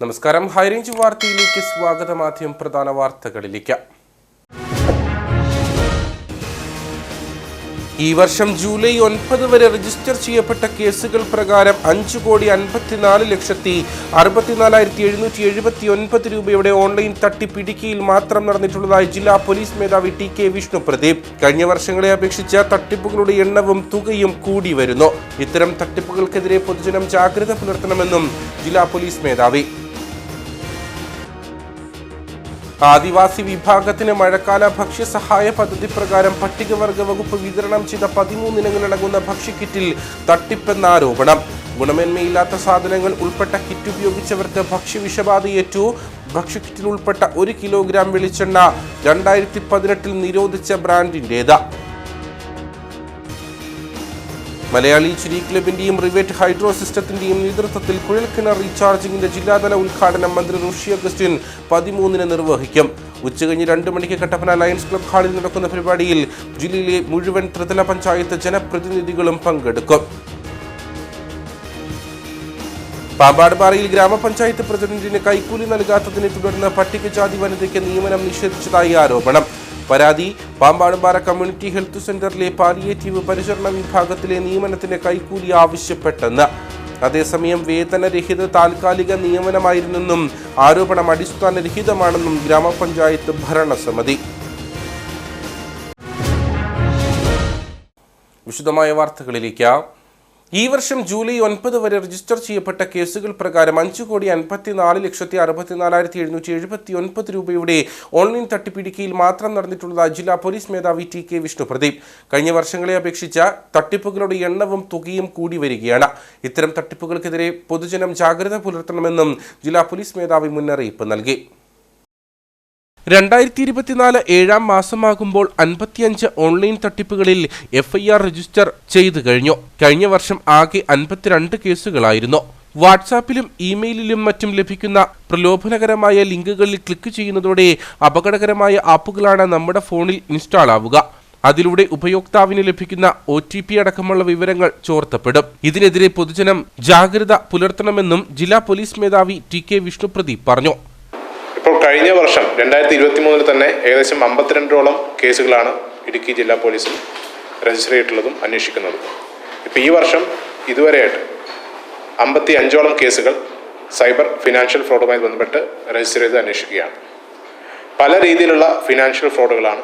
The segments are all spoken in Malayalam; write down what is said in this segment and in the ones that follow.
നമസ്കാരം. ഹൈറേഞ്ച് വാർത്തയിലേക്ക് സ്വാഗതം. ആദ്യം പ്രധാന വാർത്തകളിലേക്ക്. ഈ വർഷം ജൂലൈ 9 വരെ രജിസ്റ്റർ ചെയ്യപ്പെട്ട കേസുകൾ പ്രകാരം 5,54,64,779 രൂപയുടെ ഓൺലൈൻ തട്ടിപ്പ് ഇടുക്കിയിൽ മാത്രം നടന്നിട്ടുള്ളതായി ജില്ലാ പോലീസ് മേധാവി ടി.കെ. വിഷ്ണു പ്രദീപ്. കഴിഞ്ഞ വർഷങ്ങളെ അപേക്ഷിച്ച് തട്ടിപ്പുകളുടെ എണ്ണവും തുകയും കൂടി വരുന്നു. ഇത്തരം തട്ടിപ്പുകൾക്കെതിരെ പൊതുജനം ജാഗ്രത പുലർത്തണമെന്നും ജില്ലാ പോലീസ് മേധാവി. ആദിവാസി വിഭാഗത്തിന് മഴക്കാല ഭക്ഷ്യസഹായ പദ്ധതി പ്രകാരം പട്ടികവർഗ വകുപ്പ് വിതരണം ചെയ്ത 13 ഇനങ്ങളടങ്ങുന്ന ഭക്ഷ്യക്കിറ്റിൽ തട്ടിപ്പെന്ന ആരോപണം. ഗുണമേന്മയില്ലാത്ത സാധനങ്ങൾ ഉൾപ്പെട്ട കിറ്റ് ഉപയോഗിച്ചവർക്ക് ഭക്ഷ്യവിഷബാധയേറ്റു. ഭക്ഷ്യക്കിറ്റിൽ ഉൾപ്പെട്ട 1 കിലോഗ്രാം വെളിച്ചെണ്ണ 2018 നിരോധിച്ച ബ്രാൻഡിന്റേത്. മലയാളി ചിരി ക്ലബിന്റെയും റിവേറ്റ് ഹൈഡ്രോ സിസ്റ്റത്തിന്റെയും നേതൃത്വത്തിൽ കുഴൽക്കിണർ റീചാർജിംഗിന്റെ ജില്ലാതല ഉദ്ഘാടനം മന്ത്രി റോഷി അഗസ്റ്റിൻ 13 നിർവഹിക്കും. ഉച്ചകഴിഞ്ഞ് 2 മണിക്ക് കട്ടപ്പന ലയൺസ് ക്ലബ് ഹാളിൽ നടക്കുന്ന പരിപാടിയിൽ ജില്ലയിലെ മുഴുവൻ ത്രിതല പഞ്ചായത്ത് ജനപ്രതിനിധികളും പങ്കെടുക്കും. പാമ്പാടുപാറയിൽ ഗ്രാമപഞ്ചായത്ത് പ്രസിഡന്റിന് കൈക്കൂലി നൽകാത്തതിനെ തുടർന്ന് പട്ടികജാതി വനിതയ്ക്ക് നിയമനം നിഷേധിച്ചതായി ആരോപണം. പരാതി: പാമ്പാടുപാറ കമ്മ്യൂണിറ്റി ഹെൽത്ത് സെന്ററിലെ പാലിയേറ്റീവ് പരിചരണ വിഭാഗത്തിലെ നിയമനത്തിന് കൈക്കൂലി ആവശ്യപ്പെട്ടെന്ന്. അതേസമയം വേതനരഹിത താൽക്കാലിക നിയമനമായിരുന്നെന്നും ആരോപണം അടിസ്ഥാനരഹിതമാണെന്നും ഗ്രാമപഞ്ചായത്ത് ഭരണസമിതി. വിശദമായ വാർത്തകളിലേക്ക്. ഈ വർഷം ജൂലൈ 9 വരെ രജിസ്റ്റർ ചെയ്യപ്പെട്ട കേസുകൾ പ്രകാരം 5,54,64,779 രൂപയുടെ ഓൺലൈൻ തട്ടിപ്പ് ഇടുക്കിയിൽ മാത്രം നടന്നിട്ടുള്ളതായി ജില്ലാ പോലീസ് മേധാവി ടി.കെ. വിഷ്ണു പ്രദീപ്. കഴിഞ്ഞ വർഷങ്ങളെ അപേക്ഷിച്ച് തട്ടിപ്പുകളുടെ എണ്ണവും തുകയും കൂടി വരികയാണ്. ഇത്തരം തട്ടിപ്പുകൾക്കെതിരെ പൊതുജനം ജാഗ്രത പുലർത്തണമെന്നും ജില്ലാ പോലീസ് മേധാവി മുന്നറിയിപ്പ് നൽകി. 2024 ഏഴാം മാസമാകുമ്പോൾ 55 ഓൺലൈൻ തട്ടിപ്പുകളിൽ FIR രജിസ്റ്റർ ചെയ്തു കഴിഞ്ഞു. കഴിഞ്ഞ വർഷം ആകെ 52 കേസുകളായിരുന്നു. വാട്സാപ്പിലും ഇമെയിലിലും മറ്റും ലഭിക്കുന്ന പ്രലോഭനകരമായ ലിങ്കുകളിൽ ക്ലിക്ക് ചെയ്യുന്നതോടെ അപകടകരമായ ആപ്പുകളാണ് നമ്മുടെ ഫോണിൽ ഇൻസ്റ്റാൾ ആവുക. അതിലൂടെ ഉപയോക്താവിന് ലഭിക്കുന്ന OTP അടക്കമുള്ള വിവരങ്ങൾ ചോർത്തപ്പെടും. ഇതിനെതിരെ പൊതുജനം ജാഗ്രത പുലർത്തണമെന്നും ജില്ലാ പോലീസ് മേധാവി ടി.കെ. വിഷ്ണു പ്രദീപ് പറഞ്ഞു. ഇപ്പോൾ കഴിഞ്ഞ വർഷം 2023 തന്നെ ഏകദേശം 52ഓളം കേസുകളാണ് ഇടുക്കി ജില്ലാ പോലീസിൽ രജിസ്റ്റർ ചെയ്തിട്ടുള്ളതും അന്വേഷിക്കുന്നതും. ഇപ്പോൾ ഈ വർഷം ഇതുവരെയായിട്ട് 55ഓളം കേസുകൾ സൈബർ ഫിനാൻഷ്യൽ ഫ്രോഡുമായി ബന്ധപ്പെട്ട് രജിസ്റ്റർ ചെയ്ത് അന്വേഷിക്കുകയാണ്. പല രീതിയിലുള്ള ഫിനാൻഷ്യൽ ഫ്രോഡുകളാണ്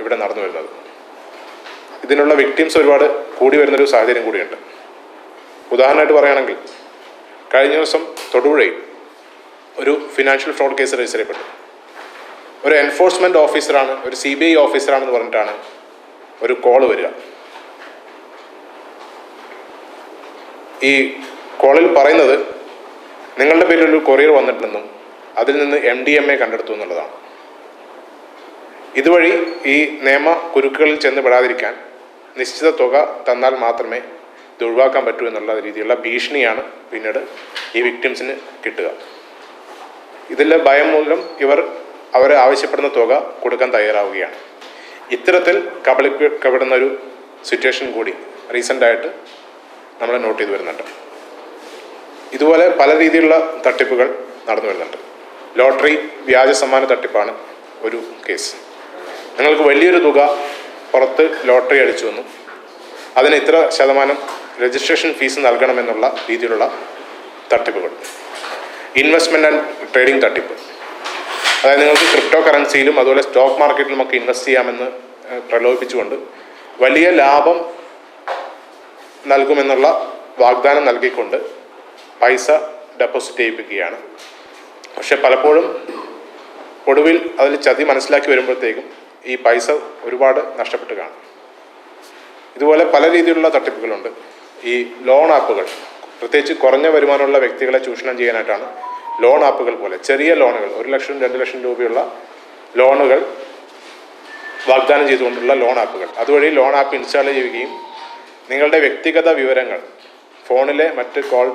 ഇവിടെ നടന്നു വരുന്നത്. ഇതിനുള്ള വിക്ടിംസ് ഒരുപാട് കൂടി വരുന്നൊരു സാഹചര്യം കൂടിയുണ്ട്. ഉദാഹരണമായിട്ട് പറയുകയാണെങ്കിൽ കഴിഞ്ഞ ദിവസം തൊടുപുഴയിൽ ഒരു ഫിനാൻഷ്യൽ ഫ്രോഡ് കേസ് രജിസ്റ്റർ ചെയ്യപ്പെട്ടു. ഒരു എൻഫോഴ്സ്മെൻറ്റ് ഓഫീസറാണ്, ഒരു CBI ഓഫീസറാണെന്ന് പറഞ്ഞിട്ടാണ് ഒരു കോൾ വരിക. ഈ കോളിൽ പറയുന്നത് നിങ്ങളുടെ പേരിൽ ഒരു കൊറിയർ വന്നിട്ടുണ്ടെന്നും അതിൽ നിന്ന് MDMA കണ്ടെടുത്തു എന്നുള്ളതാണ്. ഇതുവഴി ഈ നിയമ കുരുക്കുകളിൽ ചെന്ന് പെടാതിരിക്കാൻ നിശ്ചിത തുക തന്നാൽ മാത്രമേ ഇത് ഒഴിവാക്കാൻ പറ്റൂ എന്നുള്ള രീതിയിലുള്ള ഭീഷണിയാണ് പിന്നീട് ഈ വിക്ടിംസിന് കിട്ടുക. ഇതിലെ ഭയം മൂലം അവർ ആവശ്യപ്പെടുന്ന തുക കൊടുക്കാൻ തയ്യാറാവുകയാണ്. ഇത്തരത്തിൽ കബളിക്കപ്പെടുന്ന ഒരു സിറ്റുവേഷൻ കൂടി റീസെൻ്റായിട്ട് നമ്മൾ നോട്ട് ചെയ്ത് വരുന്നുണ്ട്. ഇതുപോലെ പല രീതിയിലുള്ള തട്ടിപ്പുകൾ നടന്നു വരുന്നുണ്ട്. ലോട്ടറി വ്യാജ സമ്മാന തട്ടിപ്പാണ് ഒരു കേസ്. നിങ്ങൾക്ക് വലിയൊരു തുക പുറത്ത് ലോട്ടറി അടിച്ചു വന്നു, അതിന് ഇത്ര ശതമാനം രജിസ്ട്രേഷൻ ഫീസ് നൽകണമെന്നുള്ള രീതിയിലുള്ള തട്ടിപ്പുകൾ. ഇൻവെസ്റ്റ്മെൻറ്റ് ആൻഡ് ട്രേഡിംഗ് തട്ടിപ്പ്, അതായത് നിങ്ങൾക്ക് ക്രിപ്റ്റോ കറൻസിയിലും അതുപോലെ സ്റ്റോക്ക് മാർക്കറ്റിലുമൊക്കെ ഇൻവെസ്റ്റ് ചെയ്യാമെന്ന് പ്രലോഭിപ്പിച്ചുകൊണ്ട് വലിയ ലാഭം നൽകുമെന്നുള്ള വാഗ്ദാനം നൽകിക്കൊണ്ട് പൈസ ഡെപ്പോസിറ്റ് ചെയ്യിപ്പിക്കുകയാണ്. പക്ഷെ പലപ്പോഴും ഒടുവിൽ അതിൽ ചതി മനസ്സിലാക്കി വരുമ്പോഴത്തേക്കും ഈ പൈസ ഒരുപാട് നഷ്ടപ്പെട്ട് കാണും. ഇതുപോലെ പല രീതിയിലുള്ള തട്ടിപ്പുകളുണ്ട്. ഈ ലോൺ ആപ്പുകൾ, പ്രത്യേകിച്ച് കുറഞ്ഞ വരുമാനമുള്ള വ്യക്തികളെ ചൂഷണം ചെയ്യാനായിട്ടാണ് ലോൺ ആപ്പുകൾ പോലെ ചെറിയ ലോണുകൾ 1 ലക്ഷം 2 ലക്ഷം രൂപയുള്ള ലോണുകൾ വാഗ്ദാനം ചെയ്തുകൊണ്ടുള്ള ലോൺ ആപ്പുകൾ. അതുവഴി ലോൺ ആപ്പ് ഇൻസ്റ്റാൾ ചെയ്യുകയും നിങ്ങളുടെ വ്യക്തിഗത വിവരങ്ങൾ, ഫോണിലെ മറ്റ് കോൾ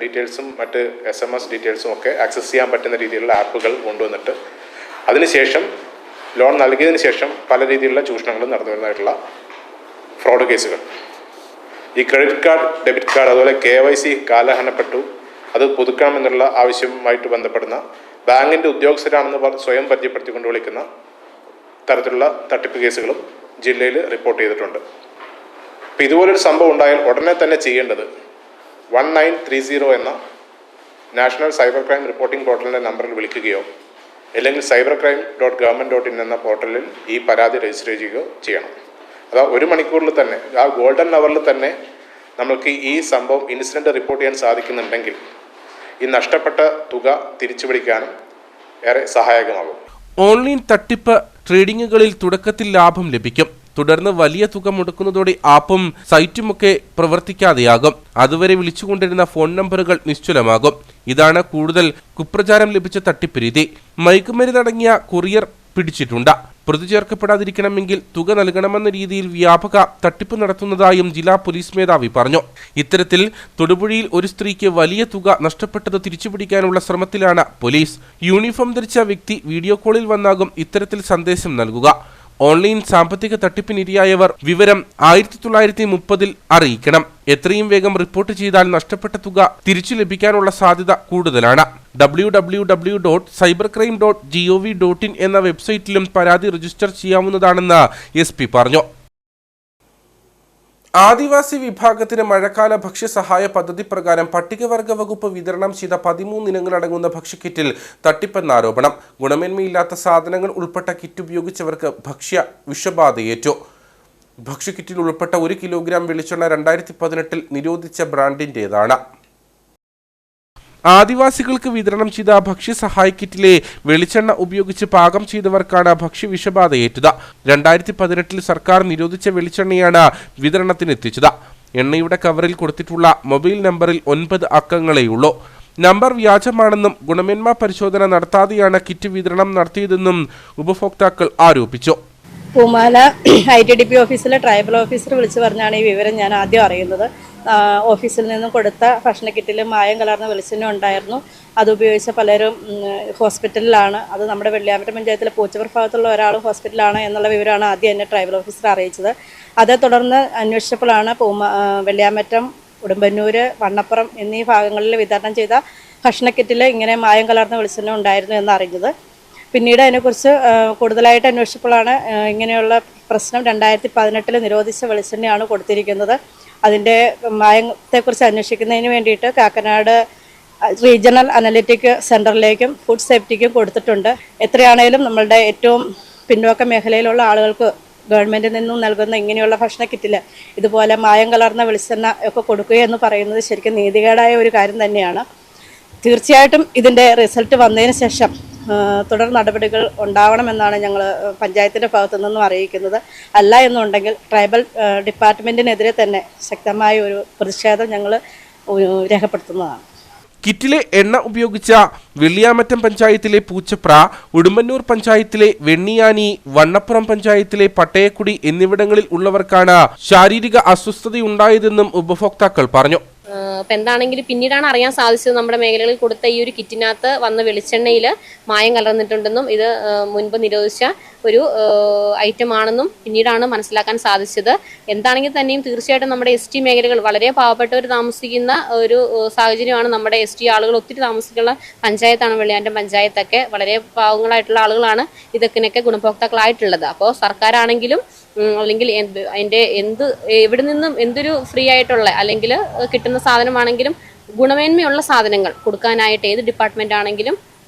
ഡീറ്റെയിൽസും മറ്റ് SMS ഡീറ്റെയിൽസും ഒക്കെ ആക്സസ് ചെയ്യാൻ പറ്റുന്ന രീതിയിലുള്ള ആപ്പുകൾ കൊണ്ടുവന്നിട്ട് അതിനുശേഷം ലോൺ നൽകിയതിന് ശേഷം പല രീതിയിലുള്ള ചൂഷണങ്ങളും നടന്നു വരുന്നതായിട്ടുള്ള ഫ്രോഡ് കേസുകൾ. ഈ ക്രെഡിറ്റ് കാർഡ്, ഡെബിറ്റ് കാർഡ്, അതുപോലെ KYC കാലഹരണപ്പെട്ടു, അത് പുതുക്കണമെന്നുള്ള ആവശ്യവുമായിട്ട് ബന്ധപ്പെടുന്ന ബാങ്കിൻ്റെ ഉദ്യോഗസ്ഥരാണെന്ന് സ്വയം പരിചയപ്പെടുത്തിക്കൊണ്ട് വിളിക്കുന്ന തരത്തിലുള്ള തട്ടിപ്പ് കേസുകളും ജില്ലയിൽ റിപ്പോർട്ട് ചെയ്തിട്ടുണ്ട്. അപ്പോൾ ഇതുപോലൊരു സംഭവം ഉണ്ടായാൽ ഉടനെ തന്നെ ചെയ്യേണ്ടത് 1930 എന്ന നാഷണൽ സൈബർ ക്രൈം റിപ്പോർട്ടിംഗ് പോർട്ടലിൻ്റെ നമ്പറിൽ വിളിക്കുകയോ അല്ലെങ്കിൽ cybercrime.government.in എന്ന പോർട്ടലിൽ ഈ പരാതി രജിസ്റ്റർ ചെയ്യുകയോ ചെയ്യണം. അതാ 1 മണിക്കൂറിൽ തന്നെ, ആ ഗോൾഡൻ അവറിൽ തന്നെ നമുക്ക് ഈ സംഭവം ഇൻസിഡൻറ്റ് റിപ്പോർട്ട് ചെയ്യാൻ സാധിക്കുന്നുണ്ടെങ്കിൽ ഈ നഷ്ടപ്പെട്ട തുക തിരിച്ചുപിടിക്കാനും ഏറെ സഹായകമാകും. ഓൺലൈൻ തട്ടിപ്പ് ട്രേഡിങ്ങുകളിൽ തുടക്കത്തിൽ ലാഭം ലഭിക്കും. തുടർന്ന് വലിയ തുക മുടക്കുന്നതോടെ ആപ്പും സൈറ്റുമൊക്കെ പ്രവർത്തിക്കാതെയാകും. അതുവരെ വിളിച്ചുകൊണ്ടിരുന്ന ഫോൺ നമ്പറുകൾ നിശ്ചലമാകും. ഇതാണ് കൂടുതൽ കുപ്രചാരം ലഭിച്ച തട്ടിപ്പ് രീതി. മയക്കുമരുന്നടങ്ങിയ കൊറിയർ പിടിച്ചിട്ടുണ്ട്. പ്രതി ചേർക്കപ്പെടാതിരിക്കണമെങ്കിൽ തുക നൽകണമെന്ന രീതിയിൽ വ്യാപക തട്ടിപ്പ് നടത്തുന്നതായും ജില്ലാ പോലീസ് മേധാവി പറഞ്ഞു. ഇത്തരത്തിൽ തൊടുപുഴയിൽ ഒരു സ്ത്രീക്ക് വലിയ തുക നഷ്ടപ്പെട്ടത് തിരിച്ചുപിടിക്കാനുള്ള ശ്രമത്തിലാണ് പോലീസ്. യൂണിഫോം ധരിച്ച വ്യക്തി വീഡിയോ കോളിൽ വന്നാകും ഇത്തരത്തിൽ സന്ദേശം നൽകുക. ഓൺലൈൻ സാമ്പത്തിക തട്ടിപ്പിനിരയായവർ വിവരം 1930 അറിയിക്കണം. എത്രയും വേഗം റിപ്പോർട്ട് ചെയ്താൽ നഷ്ടപ്പെട്ട തുക തിരിച്ചു ലഭിക്കാനുള്ള സാധ്യത കൂടുതലാണ്. www.cybercrime.gov.in എന്ന വെബ്സൈറ്റിലും പരാതി രജിസ്റ്റർ ചെയ്യാവുന്നതാണെന്ന് SP പറഞ്ഞു. ആദിവാസി വിഭാഗത്തിന് മഴക്കാല ഭക്ഷ്യസഹായ പദ്ധതി പ്രകാരം പട്ടികവർഗ വകുപ്പ് വിതരണം ചെയ്ത 13 ഇനങ്ങളടങ്ങുന്ന ഭക്ഷ്യക്കിറ്റിൽ തട്ടിപ്പെന്ന ആരോപണം. ഗുണമേന്മയില്ലാത്ത സാധനങ്ങൾ ഉൾപ്പെട്ട കിറ്റ് ഉപയോഗിച്ചവർക്ക് ഭക്ഷ്യ വിഷബാധയേറ്റു. ഭക്ഷ്യക്കിറ്റിൽ ഉൾപ്പെട്ട 1 കിലോഗ്രാം വെളിച്ചെണ്ണ 2018 നിരോധിച്ച ബ്രാൻഡിൻ്റേതാണ്. ആദിവാസികൾക്ക് വിതരണം ചെയ്ത ഭക്ഷ്യസഹായ കിറ്റിലെ വെളിച്ചെണ്ണ ഉപയോഗിച്ച് പാകം ചെയ്തവർക്കാണ് ഭക്ഷ്യവിഷബാധയേറ്റത്. 2018 സർക്കാർ നിരോധിച്ച വെളിച്ചെണ്ണയാണ് വിതരണത്തിനെത്തിച്ചത്. എണ്ണയുടെ കവറിൽ കൊടുത്തിട്ടുള്ള മൊബൈൽ നമ്പറിൽ 9 അക്കങ്ങളേയുള്ളൂ. നമ്പർ വ്യാജമാണെന്നും ഗുണമേന്മ പരിശോധന നടത്താതെയാണ് കിറ്റ് വിതരണം നടത്തിയതെന്നും ഉപഭോക്താക്കൾ ആരോപിച്ചു. പൂമാല ITDP ഓഫീസിലെ ട്രൈബൽ ഓഫീസർ വിളിച്ചു പറഞ്ഞാണ് ഈ വിവരം ഞാൻ ആദ്യം അറിയുന്നത്. ഓഫീസിൽ നിന്നും കൊടുത്ത ഭക്ഷണ കിറ്റിൽ മായം കലർന്ന വെളിച്ചെണ്ണ ഉണ്ടായിരുന്നു. അതുപയോഗിച്ച പലരും ഹോസ്പിറ്റലിലാണ്. അത് നമ്മുടെ വെള്ളിയാമറ്റം പഞ്ചായത്തിലെ പൂച്ചപ്പുറ ഭാഗത്തുള്ള ഒരാൾ ഹോസ്പിറ്റലാണ് എന്നുള്ള വിവരമാണ് ആദ്യം എന്നെ ട്രൈബൽ ഓഫീസർ അറിയിച്ചത്. അതേ തുടർന്ന് അന്വേഷിച്ചപ്പോഴാണ് വെള്ളിയാമറ്റം, ഉടുമ്പന്നൂർ, വണ്ണപ്പുറം എന്നീ ഭാഗങ്ങളിൽ വിതരണം ചെയ്ത ഭക്ഷണ കിറ്റിൽ ഇങ്ങനെ മായം കലർന്ന വെളിച്ചെണ്ണ ഉണ്ടായിരുന്നു എന്നറിഞ്ഞത്. പിന്നീട് അതിനെക്കുറിച്ച് കൂടുതലായിട്ട് അന്വേഷിച്ചപ്പോഴാണ് ഇങ്ങനെയുള്ള പ്രശ്നം 2018 നിരോധിച്ച വെളിച്ചെണ്ണയാണ് കൊടുത്തിരിക്കുന്നത്. അതിൻ്റെ മായത്തെക്കുറിച്ച് അന്വേഷിക്കുന്നതിന് വേണ്ടിയിട്ട് കാക്കനാട് റീജിയണൽ അനലിറ്റിക് സെൻറ്ററിലേക്കും ഫുഡ് സേഫ്റ്റിക്കും കൊടുത്തിട്ടുണ്ട്. എത്രയാണേലും നമ്മളുടെ ഏറ്റവും പിന്നോക്ക മേഖലയിലുള്ള ആളുകൾക്ക് ഗവൺമെൻറ്റിൽ നിന്നും നൽകുന്ന ഇങ്ങനെയുള്ള ഭക്ഷണ കിറ്റിൽ ഇതുപോലെ മായം കലർന്ന വെളിച്ചെണ്ണ ഒക്കെ കൊടുക്കുക എന്ന് പറയുന്നത് ശരിക്കും നീതികേടായ ഒരു കാര്യം തന്നെയാണ്. തീർച്ചയായിട്ടും ഇതിൻ്റെ റിസൾട്ട് വന്നതിന് ശേഷം തുടർ നടപടികൾ ഉണ്ടാവണമെന്നാണ് ഞങ്ങൾ പഞ്ചായത്തിൻ്റെ ഭാഗത്തു നിന്നും അറിയിക്കുന്നത്. അല്ല എന്നുണ്ടെങ്കിൽ ട്രൈബൽ ഡിപ്പാർട്ട്മെൻറ്റിനെതിരെ തന്നെ ശക്തമായ ഒരു പ്രതിഷേധം ഞങ്ങൾ രേഖപ്പെടുത്തുന്നതാണ്. കിറ്റിലെ എണ്ണ ഉപയോഗിച്ച വെള്ളിയാമറ്റം പഞ്ചായത്തിലെ പൂച്ചപ്ര, ഉടുമ്പന്നൂർ പഞ്ചായത്തിലെ വെണ്ണിയാനി, വണ്ണപ്പുറം പഞ്ചായത്തിലെ പട്ടയക്കുടി എന്നിവിടങ്ങളിൽ ഉള്ളവർക്കാണ് ശാരീരിക അസ്വസ്ഥതയുണ്ടായതെന്നും ഉപഭോക്താക്കൾ പറഞ്ഞു. അപ്പം എന്താണെങ്കിലും പിന്നീടാണ് അറിയാൻ സാധിച്ചത് നമ്മുടെ മേഖലകളിൽ കൊടുത്ത ഈ ഒരു കിറ്റിനകത്ത് വന്ന വെളിച്ചെണ്ണയിൽ മായം കലർന്നിട്ടുണ്ടെന്നും ഇത് മുൻപ് നിരോധിച്ച ഒരു ഐറ്റം ആണെന്നും പിന്നീടാണ് മനസ്സിലാക്കാൻ സാധിച്ചത്. എന്താണെങ്കിൽ തന്നെയും തീർച്ചയായിട്ടും നമ്മുടെ ST മേഖലകൾ വളരെ പാവപ്പെട്ടവർ താമസിക്കുന്ന ഒരു സാഹചര്യമാണ്. നമ്മുടെ ST ആളുകൾ ഒത്തിരി താമസിക്കുന്ന പഞ്ചായത്താണ് വെള്ളിയാമറ്റം പഞ്ചായത്തൊക്കെ. വളരെ പാവങ്ങളായിട്ടുള്ള ആളുകളാണ് ഇതൊക്കെ ഗുണഭോക്താക്കളായിട്ടുള്ളത്. അപ്പോൾ സർക്കാരാണെങ്കിലും അല്ലെങ്കിൽ അതിൻ്റെ എവിടെ നിന്നും എന്തൊരു ഫ്രീ ആയിട്ടുള്ള അല്ലെങ്കിൽ കിട്ടുന്ന സാധനമാണെങ്കിലും ഗുണമേന്മയുള്ള സാധനങ്ങൾ കൊടുക്കാനായിട്ട് ഏത് ഡിപ്പാർട്ട്മെൻ്റ് ആണെങ്കിലും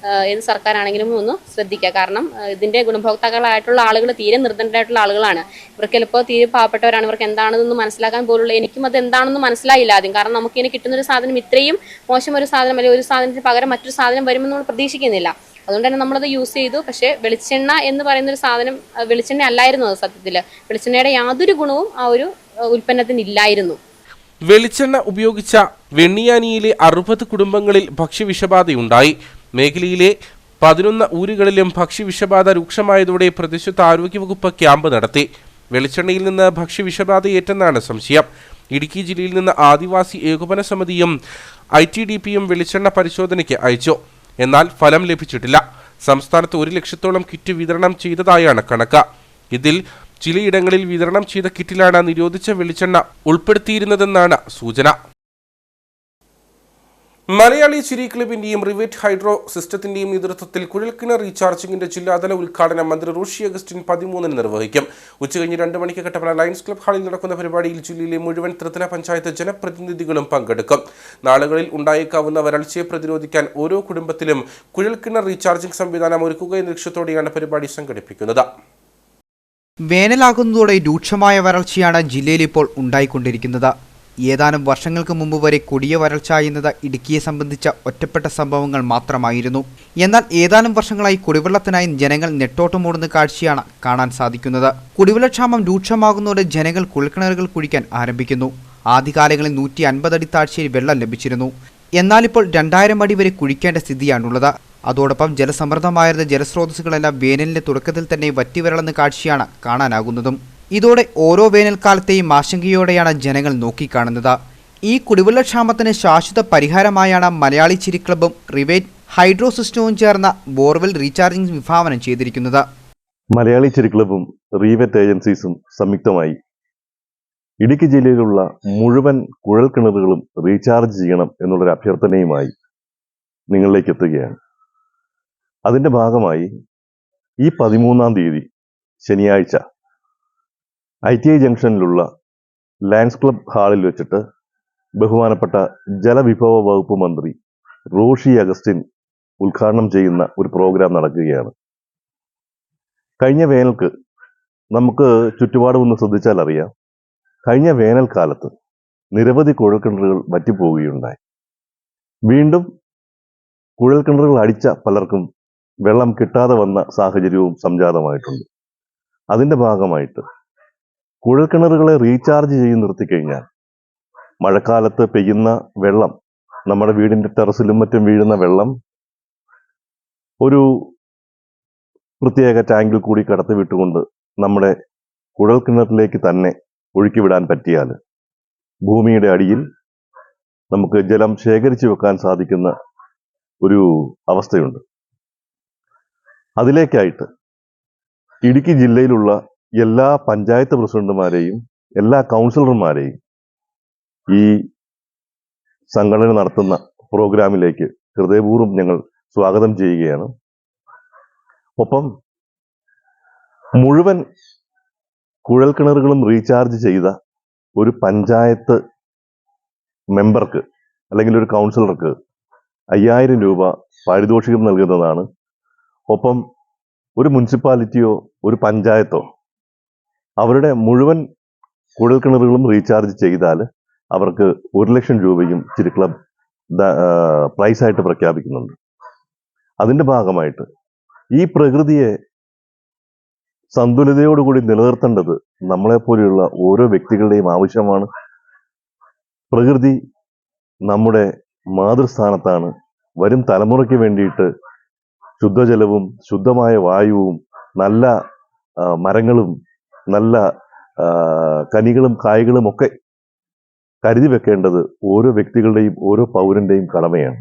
ഏത് സർക്കാരാണെങ്കിലും ഒന്ന് ശ്രദ്ധിക്കുക. കാരണം ഇതിൻ്റെ ഗുണഭോക്താക്കളായിട്ടുള്ള ആളുകൾ തീരെ നിർധനരായിട്ടുള്ള ആളുകളാണ്. ഇവർക്ക് ചിലപ്പോൾ തീരെ പാവപ്പെട്ടവരാണ്. ഇവർക്ക് എന്താണെന്നൊന്നും മനസ്സിലാക്കാൻ പോലുള്ള എനിക്കും അത് എന്താണെന്ന് മനസ്സിലായില്ല ആദ്യം. കാരണം നമുക്കിങ്ങനെ കിട്ടുന്നൊരു സാധനം ഇത്രയും മോശം ഒരു സാധനം അല്ലെങ്കിൽ ഒരു സാധനത്തിന് പകരം മറ്റൊരു സാധനം വരുമെന്ന് നമ്മൾ പ്രതീക്ഷിക്കുന്നില്ല. അതുകൊണ്ട് തന്നെ നമ്മളത് യൂസ് ചെയ്തു. പക്ഷേ വെളിച്ചെണ്ണ എന്ന് പറയുന്നൊരു സാധനം വെളിച്ചെണ്ണ അല്ലായിരുന്നു അത്. സത്യത്തിൽ വെളിച്ചെണ്ണയുടെ യാതൊരു ഗുണവും ആ ഒരു ഉൽപ്പന്നത്തിന് ഇല്ലായിരുന്നു. വെളിച്ചെണ്ണ ഉപയോഗിച്ച വെണ്ണിയാനിയിലെ 60 കുടുംബങ്ങളിൽ ഭക്ഷ്യവിഷബാധയുണ്ടായി. മേഖലയിലെ 11 ഊരുകളിലും ഭക്ഷ്യവിഷബാധ രൂക്ഷമായതോടെ പ്രദേശത്ത് ആരോഗ്യവകുപ്പ് ക്യാമ്പ് നടത്തി. വെളിച്ചെണ്ണയിൽ നിന്ന് ഭക്ഷ്യവിഷബാധയേറ്റെന്നാണ് സംശയം. ഇടുക്കി ജില്ലയിൽ നിന്ന് ആദിവാസി ഏകോപന സമിതിയും ITDPയും വെളിച്ചെണ്ണ പരിശോധനയ്ക്ക് അയച്ചു. എന്നാൽ ഫലം ലഭിച്ചിട്ടില്ല. സംസ്ഥാനത്ത് 1 ലക്ഷത്തോളം കിറ്റ് വിതരണം ചെയ്തതായാണ് കണക്ക്. ഇതിൽ ചിലയിടങ്ങളിൽ വിതരണം ചെയ്ത കിറ്റിലാണ് നിരോധിച്ച വെളിച്ചെണ്ണ ഉൾപ്പെടുത്തിയിരുന്നതെന്നാണ് സൂചന. മലയാളി ചിരി ക്ലബിന്റെയും റിവേറ്റ് ഹൈഡ്രോ സിസ്റ്റത്തിന്റെയും നേതൃത്വത്തിൽ കുഴൽക്കിണർ റീചാർജിംഗിന്റെ ജില്ലാതല ഉദ്ഘാടനം മന്ത്രി റോഷി അഗസ്റ്റിൻ 13 നിർവഹിക്കും. ഉച്ചകഴിഞ്ഞ് 2 മണിക്ക് കട്ടപ്പന ലയൺസ് ക്ലബ് ഹാളിൽ നടക്കുന്ന പരിപാടിയിൽ ജില്ലയിലെ മുഴുവൻ ത്രിതല പഞ്ചായത്ത് ജനപ്രതിനിധികളും പങ്കെടുക്കും. നാളുകളിൽ ഉണ്ടായേക്കാവുന്ന വരൾച്ചയെ പ്രതിരോധിക്കാൻ ഓരോ കുടുംബത്തിലും കുഴൽക്കിണർ റീചാർജിംഗ് സംവിധാനം ഒരുക്കുക എന്ന ലക്ഷ്യത്തോടെയാണ് പരിപാടി സംഘടിപ്പിക്കുന്നത്. വേനലാകുന്നതോടെ രൂക്ഷമായ വരൾച്ചയാണ് ജില്ലയിൽ ഇപ്പോൾ ഉണ്ടായിക്കൊണ്ടിരിക്കുന്നത്. ഏതാനും വർഷങ്ങൾക്ക് മുമ്പ് വരെ കൊടിയ വരൾച്ച എന്നത് ഇടുക്കിയെ സംബന്ധിച്ച ഒറ്റപ്പെട്ട സംഭവങ്ങൾ മാത്രമായിരുന്നു. എന്നാൽ ഏതാനും വർഷങ്ങളായി കുടിവെള്ളത്തിനായി ജനങ്ങൾ നെട്ടോട്ടമോടുന്ന കാഴ്ചയാണ് കാണാൻ സാധിക്കുന്നത്. കുടിവെള്ളക്ഷാമം രൂക്ഷമാകുന്നതോടെ ജനങ്ങൾ കുഴൽക്കിണറുകൾ കുഴിക്കാൻ ആരംഭിക്കുന്നു. ആദ്യകാലങ്ങളിൽ 150 അടി താഴ്ചയിൽ വെള്ളം ലഭിച്ചിരുന്നു. എന്നാലിപ്പോൾ 2000 അടി വരെ കുഴിക്കേണ്ട സ്ഥിതിയാണുള്ളത്. അതോടൊപ്പം ജലസമൃദ്ധമായിരുന്ന ജലസ്രോതസ്സുകളെല്ലാം വേനലിന്റെ തുടക്കത്തിൽ തന്നെ വറ്റിവരളുന്ന കാഴ്ചയാണ് കാണാനാകുന്നതും. ഇതോടെ ഓരോ വേനൽക്കാലത്തെയും ആശങ്കയോടെയാണ് ജനങ്ങൾ നോക്കിക്കാണുന്നത്. ഈ കുടിവെള്ളക്ഷാമത്തിന് ശാശ്വത പരിഹാരമായാണ് മലയാളി ചിരി ക്ലബ്ബും റിവേറ്റ് ഹൈഡ്രോ സിസ്റ്റവും ചേർന്ന ബോർവെൽ റീചാർജിംഗ് വിഭാവനം ചെയ്തിരിക്കുന്നത്. മലയാളി ചിരി ക്ലബ്ബും റിവേറ്റ് ഏജൻസീസും സംയുക്തമായി ഇടുക്കി ജില്ലയിലുള്ള മുഴുവൻ കുഴൽക്കിണറുകളും റീചാർജ് ചെയ്യണം എന്നുള്ളൊരു അഭ്യർത്ഥനയുമായി നിങ്ങളിലേക്ക് എത്തുകയാണ്. അതിൻ്റെ ഭാഗമായി ഈ 13-ാം തീയതി ശനിയാഴ്ച ITI ജംഗ്ഷനിലുള്ള ലയൺസ് ക്ലബ് ഹാളിൽ വെച്ചിട്ട് ബഹുമാനപ്പെട്ട ജലവിഭവ വകുപ്പ് മന്ത്രി റോഷി അഗസ്റ്റിൻ ഉദ്ഘാടനം ചെയ്യുന്ന ഒരു പ്രോഗ്രാം നടക്കുകയാണ്. കഴിഞ്ഞ വേനൽക്ക് നമുക്ക് ചുറ്റുപാടും ഒന്ന് ശ്രദ്ധിച്ചാൽ അറിയാം, കഴിഞ്ഞ വേനൽക്കാലത്ത് നിരവധി കുഴൽക്കിണറുകൾ വറ്റിപ്പോവുകയുണ്ടായി. വീണ്ടും കുഴൽക്കിണറുകൾ അടിച്ച പലർക്കും വെള്ളം കിട്ടാതെ വന്ന സാഹചര്യവും സംജാതമായിട്ടുണ്ട്. അതിൻ്റെ ഭാഗമായിട്ട് കുഴൽക്കിണറുകളെ റീചാർജ് ചെയ്ത് നിർത്തിക്കഴിഞ്ഞാൽ മഴക്കാലത്ത് പെയ്യുന്ന വെള്ളം, നമ്മുടെ വീടിൻ്റെ ടെറസിലും മറ്റും വീഴുന്ന വെള്ളം ഒരു പ്രത്യേക ടാങ്കിൽ കൂടി കടത്തിവിട്ടുകൊണ്ട് നമ്മുടെ കുഴൽക്കിണറിലേക്ക് തന്നെ ഒഴുക്കിവിടാൻ പറ്റിയാൽ ഭൂമിയുടെ അടിയിൽ നമുക്ക് ജലം ശേഖരിച്ചു വെക്കാൻ സാധിക്കുന്ന ഒരു അവസ്ഥയുണ്ട്. അതിലേക്കായിട്ട് ഇടുക്കി ജില്ലയിലുള്ള എല്ലാ പഞ്ചായത്ത് പ്രസിഡന്റുമാരെയും എല്ലാ കൗൺസിലർമാരെയും ഈ സംഘടന നടത്തുന്ന പ്രോഗ്രാമിലേക്ക് ഹൃദയപൂർവ്വം ഞങ്ങൾ സ്വാഗതം ചെയ്യുകയാണ്. ഒപ്പം മുഴുവൻ കുഴൽക്കിണറുകളും റീചാർജ് ചെയ്ത ഒരു പഞ്ചായത്ത് മെമ്പർക്ക് അല്ലെങ്കിൽ ഒരു കൗൺസിലർക്ക് 5000 രൂപ പാരിതോഷികം നൽകുന്നതാണ്. ഒപ്പം ഒരു മുനിസിപ്പാലിറ്റിയോ ഒരു പഞ്ചായത്തോ അവരുടെ മുഴുവൻ കുഴൽക്കിണറുകളും റീചാർജ് ചെയ്താൽ അവർക്ക് 1,00,000 രൂപയും ചിരി ക്ലബ് പ്രൈസായിട്ട് പ്രഖ്യാപിക്കുന്നുണ്ട്. അതിൻ്റെ ഭാഗമായിട്ട് ഈ പ്രകൃതിയെ സന്തുലിതയോടുകൂടി നിലനിർത്തേണ്ടത് നമ്മളെപ്പോലെയുള്ള ഓരോ വ്യക്തികളുടെയും ആവശ്യമാണ്. പ്രകൃതി നമ്മുടെ മാതൃസ്ഥാനത്താണ്. വരും തലമുറയ്ക്ക് വേണ്ടിയിട്ട് ശുദ്ധജലവും ശുദ്ധമായ വായുവും നല്ല മരങ്ങളും നല്ല കനികളും കായ്കളും ഒക്കെ കരുതി വെക്കേണ്ടത് ഓരോ വ്യക്തികളുടെയും ഓരോ പൗരന്റെയും കടമയാണ്.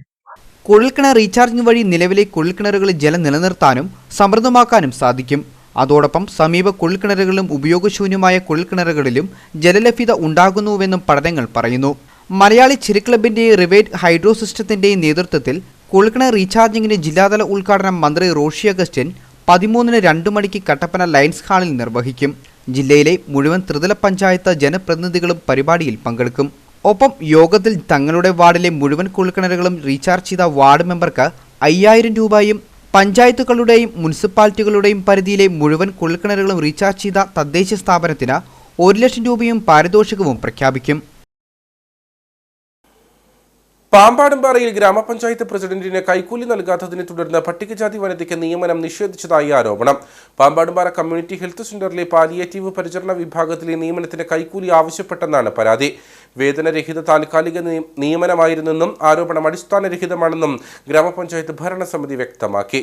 കുഴൽക്കിണർ റീചാർജിംഗ് വഴി നിലവിലെ കുഴൽക്കിണറുകളിൽ ജലം നിലനിർത്താനും സമൃദ്ധമാക്കാനും സാധിക്കും. അതോടൊപ്പം സമീപ കുഴൽക്കിണറുകളിലും ഉപയോഗശൂന്യമായ കുഴൽക്കിണറുകളിലും ജലലഭ്യത ഉണ്ടാകുന്നുവെന്നും പഠനങ്ങൾ പറയുന്നു. മലയാളി ചിരി ക്ലബിന്റെ റിവേറ്റ് ഹൈഡ്രോ സിസ്റ്റത്തിന്റെയും നേതൃത്വത്തിൽ കുഴൽക്കിണർ റീചാർജിംഗിന്റെ ജില്ലാതല ഉദ്ഘാടനം മന്ത്രി റോഷി അഗസ്റ്റിൻ 13-ന് 2 മണിക്ക് കട്ടപ്പന ലയൺസ് ഹാളിൽ നിർവഹിക്കും. ജില്ലയിലെ മുഴുവൻ ത്രിതല പഞ്ചായത്ത് ജനപ്രതിനിധികളും പരിപാടിയിൽ പങ്കെടുക്കും. ഒപ്പം യോഗത്തിൽ തങ്ങളുടെ വാർഡിലെ മുഴുവൻ കുഴൽക്കിണറുകളും റീചാർജ് ചെയ്ത വാർഡ് മെമ്പർക്ക് 5000 രൂപയും പഞ്ചായത്തുകളുടെയും മുനിസിപ്പാലിറ്റികളുടെയും പരിധിയിലെ മുഴുവൻ കുഴൽക്കിണറുകളും റീചാർജ് ചെയ്ത തദ്ദേശ സ്ഥാപനത്തിന് 1,00,000 രൂപയും പാരിതോഷികവും പ്രഖ്യാപിക്കും. പാമ്പാടുംപാറയിൽ ഗ്രാമപഞ്ചായത്ത് പ്രസിഡന്റിന് കൈക്കൂലി നൽകാത്തതിനെ തുടർന്ന് പട്ടികജാതി വനിതയ്ക്ക് നിയമനം നിഷേധിച്ചതായി ആരോപണം. പാമ്പാടുംപാറ കമ്മ്യൂണിറ്റി ഹെൽത്ത് സെന്ററിലെ പാലിയേറ്റീവ് പരിചരണ വിഭാഗത്തിലെ നിയമനത്തിന് കൈക്കൂലി ആവശ്യപ്പെട്ടെന്നാണ് പരാതി. വേതനരഹിത താൽക്കാലിക നിയമനമായിരുന്നെന്നും ആരോപണം അടിസ്ഥാനരഹിതമാണെന്നും ഗ്രാമപഞ്ചായത്ത് ഭരണസമിതി വ്യക്തമാക്കി.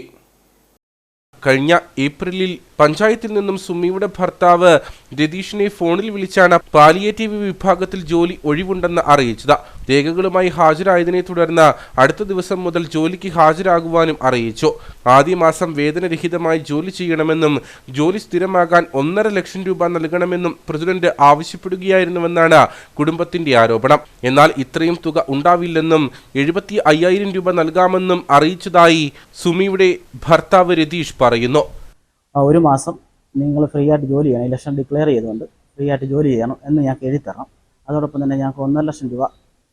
കഴിഞ്ഞ ഏപ്രിലിൽ പഞ്ചായത്തിൽ നിന്നും സുമിയുടെ ഭർത്താവ് രതീഷിനെ ഫോണിൽ വിളിച്ചാണ് പാലിയേറ്റീവ് വിഭാഗത്തിൽ ജോലി ഒഴിവുണ്ടെന്ന് അറിയിച്ചത്. രേഖകളുമായി ഹാജരായതിനെ തുടർന്ന് അടുത്ത ദിവസം മുതൽ ജോലിക്ക് ഹാജരാകുവാനും അറിയിച്ചു. ആദ്യ മാസം വേതനരഹിതമായി ജോലി ചെയ്യണമെന്നും ജോലി സ്ഥിരമാകാൻ 1.5 ലക്ഷം രൂപ നൽകണമെന്നും പ്രസിഡന്റ് ആവശ്യപ്പെടുകയായിരുന്നുവെന്നാണ് കുടുംബത്തിന്റെ ആരോപണം. എന്നാൽ ഇത്രയും തുക ഉണ്ടാവില്ലെന്നും 75,000 രൂപ നൽകാമെന്നും അറിയിച്ചതായി സുമിയുടെ ഭർത്താവ് രതീഷ് പറയുന്നു. ഒരു മാസം നിങ്ങൾ ഫ്രീ ആയിട്ട് ജോലി ചെയ്യണം, ഇലക്ഷൻ ഡിക്ലെയർ ചെയ്തുകൊണ്ട് ഫ്രീ ആയിട്ട് ജോലി ചെയ്യണം എന്ന് ഞങ്ങൾക്ക് എഴുതി തരണം. അതോടൊപ്പം തന്നെ ഞങ്ങൾക്ക് 1.5 ലക്ഷം രൂപ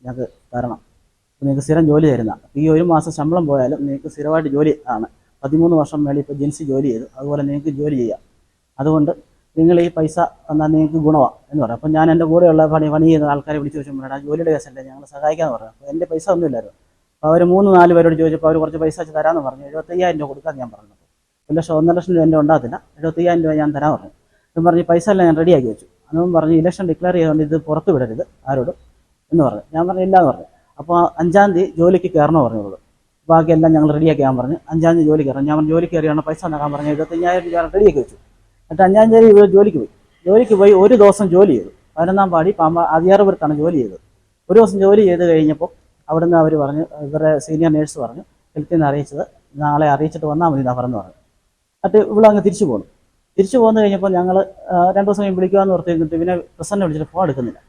ഞങ്ങൾക്ക് തരണം. നിങ്ങൾക്ക് സ്ഥിരം ജോലി തരുന്ന ഈ ഒരു മാസം ശമ്പളം പോയാലും നിങ്ങൾക്ക് സ്ഥിരമായിട്ട് ജോലി ആണ്. 13 വർഷം മേളിൽ ഇപ്പോൾ ജെൻസി ജോലി ചെയ്തു, അതുപോലെ നിങ്ങൾക്ക് ജോലി ചെയ്യാം. അതുകൊണ്ട് നിങ്ങൾ ഈ പൈസ തന്നാൽ നിങ്ങൾക്ക് ഗുണമാണ് എന്ന് പറയാം. അപ്പോൾ ഞാൻ എൻ്റെ കൂടെയുള്ള പണി ചെയ്യുന്ന ആൾക്കാരെ വിളിച്ച് ചോദിച്ചപ്പോൾ ആ ജോലിയുടെ കേസല്ലേ ഞങ്ങൾ സഹായിക്കാമെന്ന് പറഞ്ഞു. അപ്പോൾ എൻ്റെ പൈസ ഒന്നുമില്ലായിരുന്നു. അപ്പോൾ അവർ 3-4 പേരോട് ചോദിച്ചപ്പോൾ അവർ കുറച്ച് പൈസ വെച്ച് തരാമെന്ന് പറഞ്ഞു. 75,000 രൂപ കൊടുക്കാൻ ഞാൻ പറഞ്ഞു. 1 ലക്ഷം രൂപ എൻ്റെ ഉണ്ടാകത്തില്ല, 75,000 രൂപ ഞാൻ തരാൻ പറഞ്ഞു. എന്ന് പറഞ്ഞ് പൈസ എല്ലാം ഞാൻ റെഡിയാക്കി വെച്ചു. അന്നും പറഞ്ഞ് ഇലക്ഷൻ ഡിക്ലെയർ ചെയ്തുകൊണ്ട് ഇത് പുറത്ത് വിടരുത് ആരോടും എന്ന് പറഞ്ഞു. ഞാൻ പറഞ്ഞു ഇല്ല എന്ന് പറഞ്ഞു. അപ്പോൾ 5-ാം തീയതി ജോലിക്ക് കയറണമെന്ന് പറഞ്ഞോളൂ. ബാക്കിയെല്ലാം ഞങ്ങൾ റെഡിയാക്കി ഞാൻ പറഞ്ഞു 5-ാം തീയതി ജോലി കയറണം. ഞാൻ പറഞ്ഞു ജോലിക്ക് കയറിയാണ് പൈസ നൽകാൻ പറഞ്ഞു. 75,000 രൂപ റെഡിയാക്കി വെച്ചു. എന്നിട്ട് 5-ാം തീയതി ജോലിക്ക് പോയി ഒരു ദിവസം ജോലി ചെയ്തു. 11-ാം പാടി അതിയാറുപുരത്താണ് ജോലി ചെയ്തത്. ഒരു ദിവസം ജോലി ചെയ്ത് കഴിഞ്ഞപ്പോൾ അവിടുന്ന് അവർ പറഞ്ഞു, ഇവരുടെ സീനിയർ നേഴ്സ് പറഞ്ഞു ഹെൽത്തിൽ നിന്ന് അറിയിച്ചത് നാളെ അറിയിച്ചിട്ട് വന്നാൽ മതി എന്നാ പറഞ്ഞു. എന്നിട്ട് ഇവിടെ അങ്ങ് തിരിച്ചു പോന്നു കഴിഞ്ഞപ്പോൾ ഞങ്ങൾ 2 ദിവസം കഴിയുമ്പോൾ വിളിക്കാമെന്ന് ഓർത്തിരുന്നിട്ട് പിന്നെ പ്രസിഡന്റ് വിളിച്ചിട്ട് ഫോൺ എടുക്കുന്നില്ല.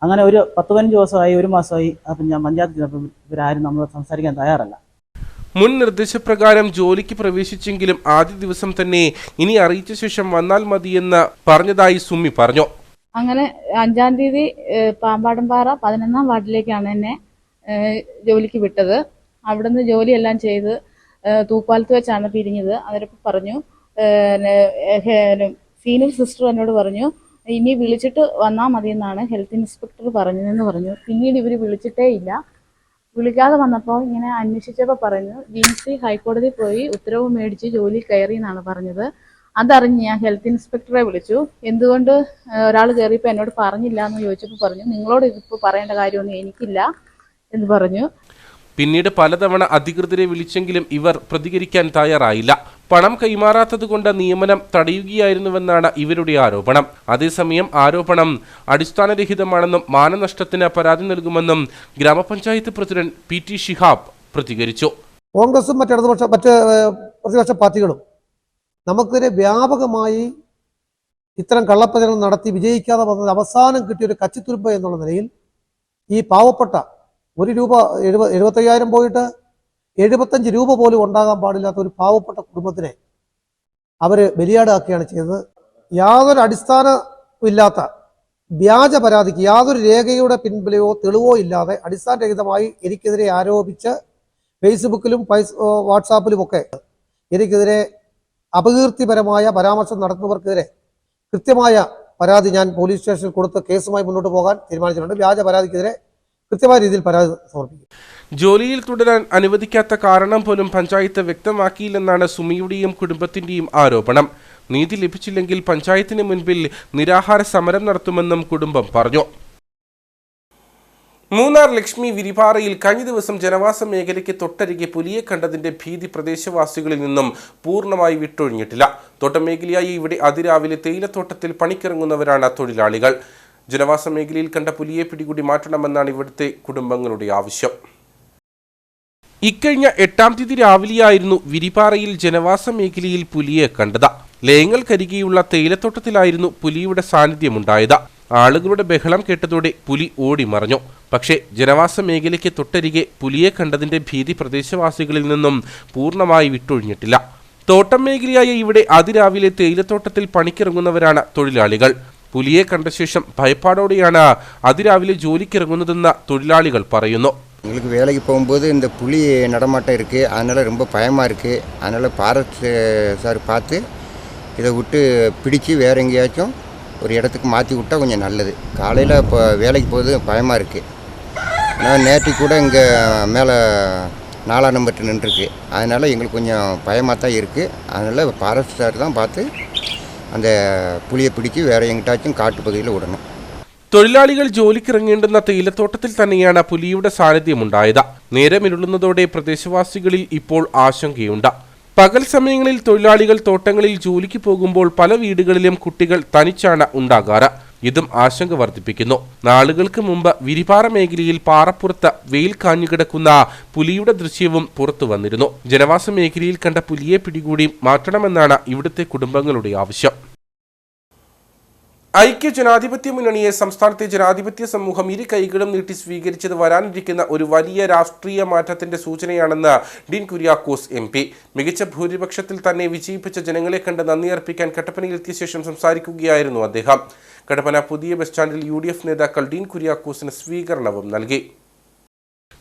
അങ്ങനെ ഒരു 10-15 ദിവസമായി, ഒരു മാസമായി. അപ്പം ഞാൻ പഞ്ചായത്തിൽ ചെന്നപ്പോൾ ഇവരാരും നമ്മൾ സംസാരിക്കാൻ തയ്യാറല്ല. മുൻ നിർദ്ദേശപ്രകാരം ജോലിക്ക് പ്രവേശിച്ചെങ്കിലും ആദ്യ ദിവസം തന്നെ ഇനി അറിയിച്ച ശേഷം വന്നാൽ മതിയെന്ന് പറഞ്ഞതായി സുമി പറഞ്ഞു. അങ്ങനെ 5-ാം തീയതി പാമ്പാടുംപാറ 11-ാം വാർഡിലേക്കാണ് എന്നെ ജോലിക്ക് വിട്ടത്. അവിടുന്ന് ജോലിയെല്ലാം ചെയ്ത് തൂപ്പാലത്ത് വെച്ചാണ് പിരിഞ്ഞത്. അവരപ്പോൾ പറഞ്ഞു, സീനിയർ സിസ്റ്റർ എന്നോട് പറഞ്ഞു ഇനി വിളിച്ചിട്ട് വന്നാൽ മതിയെന്നാണ് ഹെൽത്ത് ഇൻസ്പെക്ടർ പറഞ്ഞതെന്ന് പറഞ്ഞു. പിന്നീട് ഇവർ വിളിച്ചിട്ടേ ഇല്ല. വിളിക്കാതെ വന്നപ്പോൾ ഇങ്ങനെ അന്വേഷിച്ചപ്പോൾ പറഞ്ഞു ജിൻസി ഹൈക്കോടതി പോയി ഉത്തരവ് മേടിച്ച് ജോലി കയറി എന്നാണ് പറഞ്ഞത്. അതറിഞ്ഞ് ഞാൻ ഹെൽത്ത് ഇൻസ്പെക്ടറെ വിളിച്ചു. എന്തുകൊണ്ട് ഒരാൾ കയറിയപ്പോൾ എന്നോട് പറഞ്ഞില്ല എന്ന് ചോദിച്ചപ്പോൾ പറഞ്ഞു നിങ്ങളോട് ഇതിപ്പോൾ പറയേണ്ട കാര്യമൊന്നും എനിക്കില്ല എന്ന് പറഞ്ഞു. പിന്നീട് പലതവണ അധികൃതരെ വിളിച്ചെങ്കിലും ഇവർ പ്രതികരിക്കാൻ തയ്യാറായില്ല. പണം കൈമാറാത്തതുകൊണ്ട് നിയമനം തടയുകയായിരുന്നുവെന്നാണ് ഇവരുടെ ആരോപണം. അതേസമയം ആരോപണം അടിസ്ഥാനരഹിതമാണെന്നും മാനനഷ്ടത്തിന് പരാതി നൽകുമെന്നും ഗ്രാമപഞ്ചായത്ത് പ്രസിഡന്റ് PT ഷിഹാബ് പ്രതികരിച്ചു. കോൺഗ്രസും മറ്റ് പ്രതിപക്ഷ പാർട്ടികളും നമുക്കെതിരെ വ്യാപകമായി ഇത്തരം കള്ളപ്രചരണം നടത്തി വിജയിക്കാതെ വന്നത് അവസാനം കിട്ടിയൊരു കച്ചിത്തുരുമ്പ് എന്നുള്ള നിലയിൽ ഈ പാവപ്പെട്ട ₹1 75,000 പോയിട്ട് 75 രൂപ പോലും ഉണ്ടാകാൻ പാടില്ലാത്ത ഒരു പാവപ്പെട്ട കുടുംബത്തിനെ അവർ ബലിയാടാക്കുകയാണ് ചെയ്തത്. യാതൊരു അടിസ്ഥാനമില്ലാത്ത വ്യാജ പരാതിക്ക് യാതൊരു രേഖയുടെ പിൻബലമോ തെളിവോ ഇല്ലാതെ അടിസ്ഥാനരഹിതമായി എനിക്കെതിരെ ആരോപിച്ച് ഫേസ്ബുക്കിലും വാട്സാപ്പിലുമൊക്കെ എനിക്കെതിരെ അപകീർത്തിപരമായ പരാമർശം നടത്തുന്നവർക്കെതിരെ കൃത്യമായ പരാതി ഞാൻ പോലീസ് സ്റ്റേഷനിൽ കൊടുത്ത് കേസുമായി മുന്നോട്ട് പോകാൻ തീരുമാനിച്ചിട്ടുണ്ട്. വ്യാജ പരാതിക്കെതിരെ കൃത്യമായ രീതിയിൽ പരാതി സമർപ്പിക്കും. ജോലിയിൽ തുടരാൻ അനുവദിക്കാത്ത കാരണം പോലും പഞ്ചായത്ത് വ്യക്തമാക്കിയില്ലെന്നാണ് സുമിയുടെയും കുടുംബത്തിന്റെയും ആരോപണം. നീതി ലഭിച്ചില്ലെങ്കിൽ പഞ്ചായത്തിന് മുൻപിൽ നിരാഹാര സമരം നടത്തുമെന്നും കുടുംബം പറഞ്ഞു. മൂന്നാർ ലക്ഷ്മി വിരിപാറയിൽ കഴിഞ്ഞ ദിവസം ജനവാസ മേഖലയ്ക്ക് തൊട്ടരികെ പുലിയെ കണ്ടതിന്റെ ഭീതി പ്രദേശവാസികളിൽ നിന്നും പൂർണ്ണമായി വിട്ടൊഴിഞ്ഞിട്ടില്ല. തോട്ടമേഖലയായി ഇവിടെ അതിരാവിലെ തേയിലത്തോട്ടത്തിൽ പണിക്കിറങ്ങുന്നവരാണ് തൊഴിലാളികൾ. ജനവാസ മേഖലയിൽ കണ്ട പുലിയെ പിടികൂടി മാറ്റണമെന്നാണ് ഇവിടുത്തെ കുടുംബങ്ങളുടെ ആവശ്യം. ഇക്കഴിഞ്ഞ 8-ാം തീയതി രാവിലെയായിരുന്നു വിരിപാറയിൽ ജനവാസ മേഖലയിൽ പുലിയെ കണ്ടത്. ലയങ്ങൾക്കരികെയുള്ള തേയിലത്തോട്ടത്തിലായിരുന്നു പുലിയുടെ സാന്നിധ്യമുണ്ടായത്. ആളുകളുടെ ബഹളം കേട്ടതോടെ പുലി ഓടിമറഞ്ഞു. പക്ഷേ ജനവാസ മേഖലയ്ക്ക് തൊട്ടരികെ പുലിയെ കണ്ടതിന്റെ ഭീതി പ്രദേശവാസികളിൽ നിന്നും പൂർണ്ണമായി വിട്ടൊഴിഞ്ഞിട്ടില്ല. തോട്ടം മേഖലയായ ഇവിടെ അതിരാവിലെ തേയിലത്തോട്ടത്തിൽ പണിക്കിറങ്ങുന്നവരാണ് തൊഴിലാളികൾ. പുലിയെ കണ്ട ശേഷം ഭയപ്പാടോടെയാണ് അതിരാവിലെ ജോലിക്കിറങ്ങുന്നതെന്ന് തൊഴിലാളികൾ പറയുന്നു. எங்களுக்கு வேலைக்கு போகும்போது இந்த புலி நடமாட்டம் இருக்குது, அதனால் ரொம்ப பயமாக இருக்குது. அதனால் ஃபாரஸ்ட் சார் பார்த்து இதை விட்டு பிடிச்சி வேறு எங்கேயாச்சும் ஒரு இடத்துக்கு மாற்றி விட்டால் கொஞ்சம் நல்லது. காலையில் இப்போ வேலைக்கு போகிறது பயமாக இருக்குது. நான் நேற்று கூட இங்கே மேலே 4ஆம் நம்பர் நின்றுருக்கு. அதனால் எங்களுக்கு கொஞ்சம் பயமாக தான் இருக்குது. அதனால் ஃபாரஸ்ட் சார் தான் பார்த்து அந்த புலியை பிடிச்சி வேறு எங்கிட்டாச்சும் കാട്ടുപകുതിയിൽ വിടണം. തൊഴിലാളികൾ ജോലിക്കിറങ്ങേണ്ടുന്ന തേയിലത്തോട്ടത്തിൽ തന്നെയാണ് പുലിയുടെ സാന്നിധ്യമുണ്ടായത്. നേരമിരുളുന്നതോടെ പ്രദേശവാസികളിൽ ഇപ്പോൾ ആശങ്കയുണ്ട്. പകൽ സമയങ്ങളിൽ തൊഴിലാളികൾ തോട്ടങ്ങളിൽ ജോലിക്ക് പോകുമ്പോൾ പല വീടുകളിലും കുട്ടികൾ തനിച്ചാണ് ഉണ്ടാകാറ്. ഇതും ആശങ്ക വർദ്ധിപ്പിക്കുന്നു. നാളുകൾക്ക് മുമ്പ് വിരിപാറ മേഖലയിൽ പാറപ്പുറത്ത് വെയിൽ കാഞ്ഞുകിടക്കുന്ന പുലിയുടെ ദൃശ്യവും പുറത്തു വന്നിരുന്നു. ജനവാസ മേഖലയിൽ കണ്ട പുലിയെ പിടികൂടി മാറ്റണമെന്നാണ് ഇവിടുത്തെ കുടുംബങ്ങളുടെ ആവശ്യം. ഐക്യ ജനാധിപത്യ മുന്നണിയെ സംസ്ഥാനത്തെ ജനാധിപത്യ സമൂഹം ഇരു കൈകളും നീട്ടി സ്വീകരിച്ചത് വരാനിരിക്കുന്ന ഒരു വലിയ രാഷ്ട്രീയ മാറ്റത്തിന്റെ സൂചനയാണെന്ന് ഡീൻ കുര്യാക്കോസ് MP. മികച്ച ഭൂരിപക്ഷത്തിൽ തന്നെ വിജയിപ്പിച്ച ജനങ്ങളെ കണ്ട് നന്ദി അർപ്പിക്കാൻ കട്ടപ്പനയിലെത്തിയ ശേഷം സംസാരിക്കുകയായിരുന്നു അദ്ദേഹം. കട്ടപ്പന പുതിയ ബസ് സ്റ്റാൻഡിൽ UDF നേതാക്കൾ ഡീൻ കുര്യാക്കോസിന് സ്വീകരണവും നൽകി.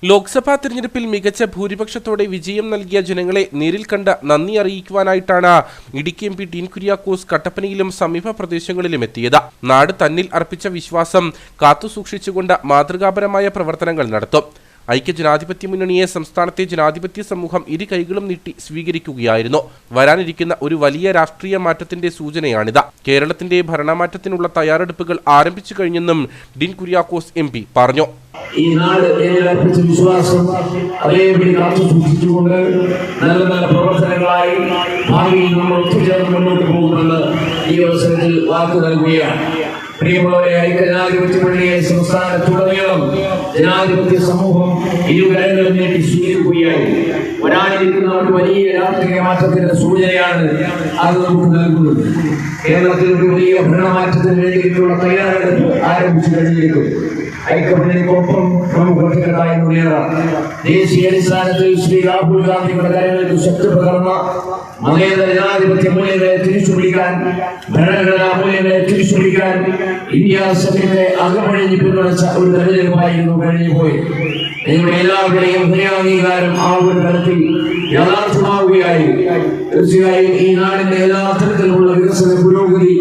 ലോക്സഭാ തിരഞ്ഞെടുപ്പിൽ മികച്ച ഭൂരിപക്ഷത്തോടെ വിജയം നൽകിയ ജനങ്ങളെ നേരിൽ കണ്ട് നന്ദി അറിയിക്കുവാനായിട്ടാണ് ഇടുക്കി MP ഡീൻ കുര്യാക്കോസ് കട്ടപ്പനയിലും സമീപ പ്രദേശങ്ങളിലും എത്തിയത്. നാട് തന്നിൽ അർപ്പിച്ച വിശ്വാസം കാത്തുസൂക്ഷിച്ചുകൊണ്ട് മാതൃകാപരമായ പ്രവർത്തനങ്ങൾ നടത്തും. ഐക്യ ജനാധിപത്യ മുന്നണിയെ സംസ്ഥാനത്തെ ജനാധിപത്യ സമൂഹം ഇരു കൈകളും നീട്ടി സ്വീകരിക്കുകയായിരുന്നു. വരാനിരിക്കുന്ന ഒരു വലിയ രാഷ്ട്രീയ മാറ്റത്തിന്റെ സൂചനയാണിത്. കേരളത്തിന്റെ ഭരണമാറ്റത്തിനുള്ള തയ്യാറെടുപ്പുകൾ ആരംഭിച്ചു കഴിഞ്ഞെന്നും ഡീൻ കുര്യാക്കോസ് MP പറഞ്ഞു. ഈ നാട് അർപ്പിച്ച വിശ്വാസം അതേപടി കാത്തു സൂക്ഷിച്ചുകൊണ്ട് നല്ല നല്ല പ്രവർത്തനങ്ങളായി ഭാവിയിൽ നമ്മൾ ഒത്തുചേർന്ന് മുന്നോട്ട് പോകുമെന്ന് ഈ അവസരത്തിൽ വാക്കു നൽകുകയാണ്. പ്രിയമുള്ളവരെ, ഐക്യജനാധിപത്യ മുന്നണിയെ സംസ്ഥാനത്തുടനീളം ജനാധിപത്യ സമൂഹം ഇരുകരങ്ങളും നീട്ടി സ്വീകരിക്കുകയായി. വരാനിരിക്കുന്ന ഒരു വലിയ രാഷ്ട്രീയ മാറ്റത്തിന്റെ സൂചനയാണ് അത് നമുക്ക് നൽകുന്നത്. കേരളത്തിൽ ഒരു വലിയ ഭരണമാറ്റത്തിന് വേണ്ടിയിട്ടുള്ള തയ്യാറെടുപ്പ് ആരംഭിച്ചു കഴിഞ്ഞിരിക്കും. ഐക്യമുന്നണിക്കൊപ്പം നമുക്ക് ഒറ്റക്കെട്ടായി മുന്നേറാം. ദേശീയ അടിസ്ഥാനത്തിൽ ശ്രീ രാഹുൽ ഗാന്ധിയുടെ കരങ്ങൾക്ക് ശക്തി പകർന്ന മതേതര ജനാധിപത്യ മൂല്യങ്ങളെ തിരിച്ചുപിടിക്കാൻ, ഭരണഘടനാ മൂല്യങ്ങളെ തിരിച്ചുപിടിക്കാൻ ഇന്ത്യ സഖ്യത്തെ അകമഴിഞ്ഞ് പിന്തുണച്ച ഒരു തെരഞ്ഞെടുപ്പായിരുന്നു കഴിഞ്ഞുപോയി. നിങ്ങളുടെ എല്ലാവരുടെയും ഹൃദയാംഗീകാരം ആ ഒരു തരത്തിൽ യാഥാർത്ഥ്യമാവുകയായി. തീർച്ചയായും ഈ നാടിന്റെ എല്ലാ തരത്തിലുള്ള വികസന പുരോഗതി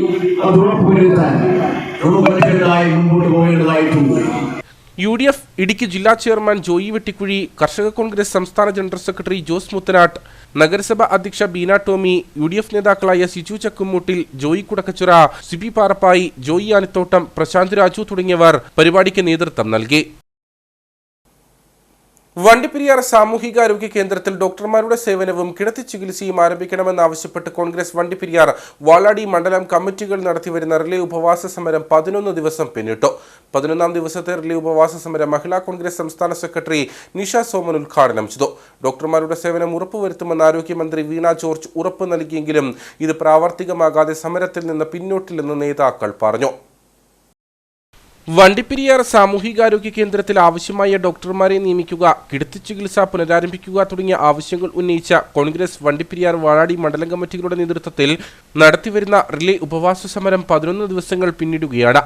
അത് ഉറപ്പുവരുത്താൻ നമുക്ക് ഒറ്റക്കെട്ടായി മുമ്പോട്ട് പോകേണ്ടതായിട്ടുണ്ട്. UDF ഇടുക്കി ജില്ലാ ചെയർമാൻ ജോയി വെട്ടിക്കുഴി, കർഷക കോൺഗ്രസ് സംസ്ഥാന ജനറൽ സെക്രട്ടറി ജോസ് മുത്തനാട്ട്, നഗരസഭ അധ്യക്ഷ ബീന ടോമി, UDF നേതാക്കളായ സിജു ചക്കുമൂട്ടിൽ, ജോയി കുടക്കച്ചുറ, സിബി പാറപ്പായി, ജോയി ആനത്തോട്ടം, പ്രശാന്ത് രാജു തുടങ്ങിയവർ പരിപാടിക്ക് നേതൃത്വം നൽകി. വണ്ടിപ്പെരിയാർ സാമൂഹികാരോഗ്യ കേന്ദ്രത്തിൽ ഡോക്ടർമാരുടെ സേവനവും കിടത്തി ചികിത്സയും ആരംഭിക്കണമെന്നാവശ്യപ്പെട്ട് കോൺഗ്രസ് വണ്ടിപ്പെരിയാർ വാളാടി മണ്ഡലം കമ്മിറ്റികൾ നടത്തിവരുന്ന റിലേ ഉപവാസ സമരം 11 ദിവസം പിന്നിട്ടു. 11ാം ദിവസത്തെ റിലേ ഉപവാസ സമരം മഹിളാ കോൺഗ്രസ് സംസ്ഥാന സെക്രട്ടറി നിഷ സോമൻ ഉദ്ഘാടനം ചെയ്തു. ഡോക്ടർമാരുടെ സേവനം ഉറപ്പുവരുത്തുമെന്ന് ആരോഗ്യമന്ത്രി വീണ ജോർജ് ഉറപ്പ് നൽകിയെങ്കിലും ഇത് പ്രാവർത്തികമാകാതെ സമരത്തിൽ നിന്ന് പിന്നോട്ടില്ലെന്ന് നേതാക്കൾ പറഞ്ഞു. വണ്ടിപ്പെരിയാർ സാമൂഹികാരോഗ്യ കേന്ദ്രത്തിൽ ആവശ്യമായ ഡോക്ടർമാരെ നിയമിക്കുക, കിടത്തി ചികിത്സ പുനരാരംഭിക്കുക തുടങ്ങിയ ആവശ്യങ്ങൾ ഉന്നയിച്ച കോൺഗ്രസ് വണ്ടിപ്പെരിയാർ വാഴാടി മണ്ഡലം കമ്മിറ്റികളുടെ നേതൃത്വത്തിൽ നടത്തിവരുന്ന റിലേ ഉപവാസ സമരം 11 ദിവസങ്ങൾ പിന്നിടുകയാണ്.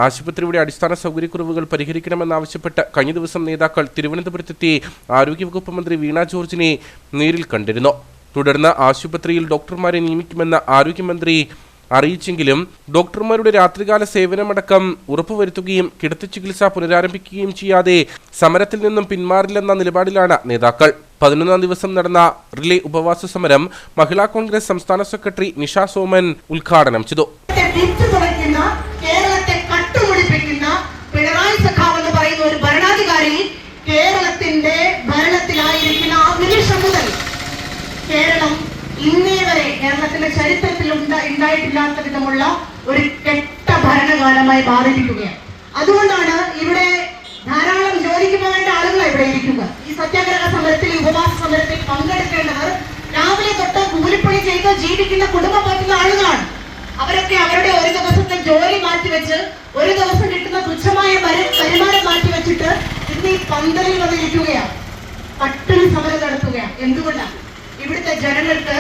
ആശുപത്രിയുടെ അടിസ്ഥാന സൗകര്യക്കുറവുകൾ പരിഹരിക്കണമെന്നാവശ്യപ്പെട്ട് കഴിഞ്ഞ ദിവസം നേതാക്കൾ തിരുവനന്തപുരത്തെത്തി ആരോഗ്യവകുപ്പ് മന്ത്രി വീണ ജോർജിനെ നേരിൽ കണ്ടിരുന്നു. തുടർന്ന് ആശുപത്രിയിൽ ഡോക്ടർമാരെ നിയമിക്കുമെന്ന് ആരോഗ്യമന്ത്രി അറിയിച്ചെങ്കിലും ഡോക്ടർമാരുടെ രാത്രികാല സേവനമടക്കം ഉറപ്പുവരുത്തുകയും കിടത്തി ചികിത്സ പുനരാരംഭിക്കുകയും ചെയ്യാതെ സമരത്തിൽ നിന്നും പിന്മാറില്ലെന്ന നിലപാടിലാണ് നേതാക്കൾ. 11ാം ദിവസം നടന്ന റിലേ ഉപവാസ സമരം മഹിളാ കോൺഗ്രസ് സംസ്ഥാന സെക്രട്ടറി നിഷ സോമൻ ഉദ്ഘാടനം ചെയ്തു. കേരളത്തിന്റെ ഭരണത്തിലായിരിക്കുന്ന ആ നിമിഷം മുതൽ കേരളം ഇന്നേ വരെ കേരളത്തിന്റെ ചരിത്രത്തിൽ ഉണ്ടായിട്ടില്ലാത്ത വിധമുള്ള ഒരു കെട്ട ഭരണകാലമായി മാറിയിരിക്കുകയാണ്. അതുകൊണ്ടാണ് ഇവിടെ ധാരാളം ജോലിക്ക് പോകേണ്ട ആളുകൾ ഇവിടെ ഇരിക്കുന്നത്. ഈ സത്യാഗ്രഹ സമരത്തിൽ, ഉപവാസ സമരത്തിൽ പങ്കെടുക്കേണ്ടവർ രാവിലെ തൊട്ട് കൂലിപ്പണി ചെയ്ത് ജീവിക്കുന്ന കുടുംബം പറ്റുന്ന ആളുകളാണ്. അവരൊക്കെ അവരുടെ ഒരു ദിവസത്തെ ജോലി മാറ്റിവെച്ച്, ഒരു ദിവസം കിട്ടുന്ന തുച്ഛമായ വരുമാനം മാറ്റിവെച്ചിട്ട് ഇന്ന് ഈ പന്തലിൽ വന്നിരിക്കുകയാണ്, പട്ടിണി സമരം നടത്തുകയാണ്. എന്തുകൊണ്ടാണ്? ഇവിടുത്തെ ജനങ്ങൾക്ക്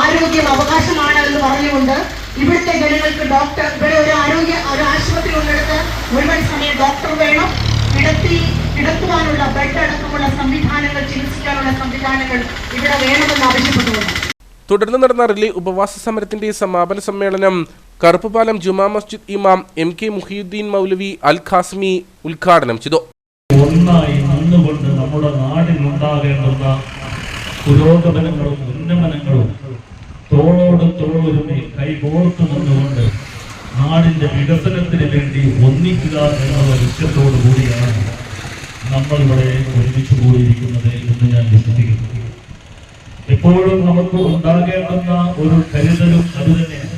ആരോഗ്യം അവകാശമാണ് എന്ന് പറഞ്ഞുകൊണ്ട് ഇവിടുത്തെ ജനങ്ങൾക്ക് ഡോക്ടർ, ഇവിടെ ഒരു ആശുപത്രി ഉള്ളിടത്ത് മുഴുവൻ സമയം ഡോക്ടർ വേണം, കിടത്തുവാനുള്ള ബെഡ് അടക്കമുള്ള സംവിധാനങ്ങൾ, ചികിത്സിക്കാനുള്ള സംവിധാനങ്ങൾ ഇവിടെ വേണമെന്ന് ആവശ്യപ്പെട്ടുകൊണ്ട് തുടർന്ന് നടന്ന റിലേ ഉപവാസ സമരത്തിന്റെ സമാപന സമ്മേളനം കറുപ്പുപാലം ജുമാ മസ്ജിദ് ഇമാം MK മുഹിയുദ്ദീൻ മൗലവി അൽ ഖാസ്മി ഉദ്ഘാടനം ചെയ്തു. ഒന്നായി നിന്നുകൊണ്ട് നമ്മുടെ നാടിനുണ്ടാകേണ്ടുന്ന പുരോഗമനങ്ങളും ഉന്നമനങ്ങളും തോളോട് തോളൊരുമി കൈകോർത്തു നിന്നുകൊണ്ട് നാടിന്റെ വികസനത്തിന് വേണ്ടി ഒന്നിക്കുക എന്നുള്ള ലക്ഷ്യത്തോടു കൂടിയാണ് നമ്മൾ ഇവിടെ ഒരുമിച്ച് കൂടിയിരിക്കുന്നത് എന്ന് ഞാൻ വിശ്വസിക്കുന്നു. എപ്പോൾ എപ്പോഴും നമുക്ക് ഉണ്ടാകേണ്ടുന്ന ഒരു കരുതലും അതുതന്നെയാണ്.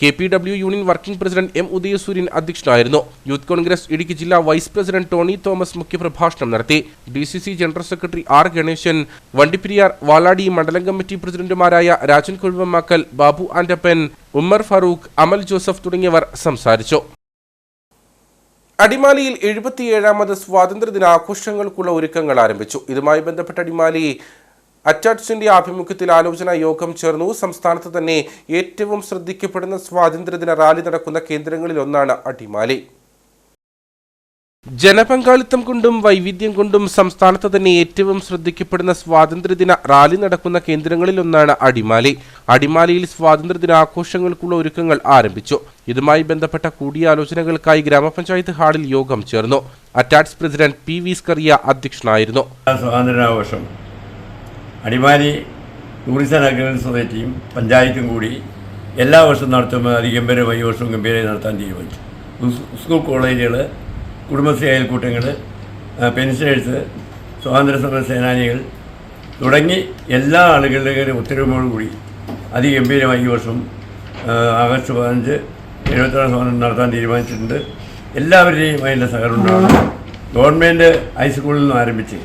KPW union working president M. ഉദയസൂര്യൻ അധ്യക്ഷനായിരുന്നു. യൂത്ത് കോൺഗ്രസ് ഇടുക്കി ജില്ലാ വൈസ് പ്രസിഡന്റ് ടോണി തോമസ് മുഖ്യപ്രഭാഷണം നടത്തി. DCC general secretary R. Ganesan, Vandiperiyar Valadi മണ്ഡലം കമ്മിറ്റി പ്രസിഡന്റുമാരായ രാജൻ കൊഴുവമ്മാക്കൽ, ബാബു ആന്റപ്പൻ, ഉമ്മർ ഫാറൂഖ്, അമൽ ജോസഫ് തുടങ്ങിയവർ സംസാരിച്ചു. അടിമാലിയിൽ 77ാമത് സ്വാതന്ത്ര്യദിനാഘോഷങ്ങൾക്കുള്ള ഒരുക്കങ്ങൾ ആരംഭിച്ചു. ഇതുമായി ബന്ധപ്പെട്ട അടിമാലി അറ്റാറ്റ്സിന്റെ ആഭിമുഖ്യത്തിൽ ആലോചനാ യോഗം ചേർന്നു. സംസ്ഥാനത്ത് തന്നെ ഏറ്റവും ശ്രദ്ധിക്കപ്പെടുന്ന സ്വാതന്ത്ര്യദിന റാലി നടക്കുന്ന കേന്ദ്രങ്ങളിൽ ഒന്നാണ് അടിമാലി. ജനപങ്കാളിത്തം കൊണ്ടും വൈവിധ്യം കൊണ്ടും സംസ്ഥാനത്ത് തന്നെ ഏറ്റവും ശ്രദ്ധിക്കപ്പെടുന്ന സ്വാതന്ത്ര്യദിന റാലി നടക്കുന്ന കേന്ദ്രങ്ങളിൽ ഒന്നാണ് അടിമാലി. അടിമാലിയിൽ സ്വാതന്ത്ര്യദിനാഘോഷങ്ങൾക്കുള്ള ഒരുക്കങ്ങൾ ആരംഭിച്ചു. ഇതുമായി ബന്ധപ്പെട്ട കൂടിയാലോചനകൾക്കായി ഗ്രാമപഞ്ചായത്ത് ഹാളിൽ യോഗം ചേർന്നു. അറ്റാറ്റ്സ് പ്രസിഡന്റ് P. വി. സ്കറിയ അധ്യക്ഷനായിരുന്നു. സ്വാതന്ത്ര്യാഘോഷം അടിമാലി ടൂറിസം ആൻഡ് സൊസൈറ്റിയും പഞ്ചായത്തും കൂടി എല്ലാ വർഷവും നടത്തുമ്പോൾ അതിഗംഭീരമായി ഈ വർഷവും ഗംഭീരമായി നടത്താൻ തീരുമാനിച്ചു. സ്കൂൾ കോളേജുകൾ, കുടുംബശ്രീ അയൽക്കൂട്ടങ്ങൾ, പെൻഷനേഴ്സ്, സ്വാതന്ത്ര്യ സമര സേനാനികൾ തുടങ്ങി എല്ലാ ആളുകളുടെയും ഒത്തൊരുമയോടുകൂടി അതിഗംഭീരമായി ഈ വർഷം ആഗസ്റ്റ് 15 76 സ്വാതന്ത്ര്യം നടത്താൻ തീരുമാനിച്ചിട്ടുണ്ട്. എല്ലാവരുടെയും അതിൻ്റെ സഹകരണം ഉണ്ടാവണം. ഗവൺമെൻറ് ഹൈസ്കൂളിൽ നിന്നും ആരംഭിച്ച്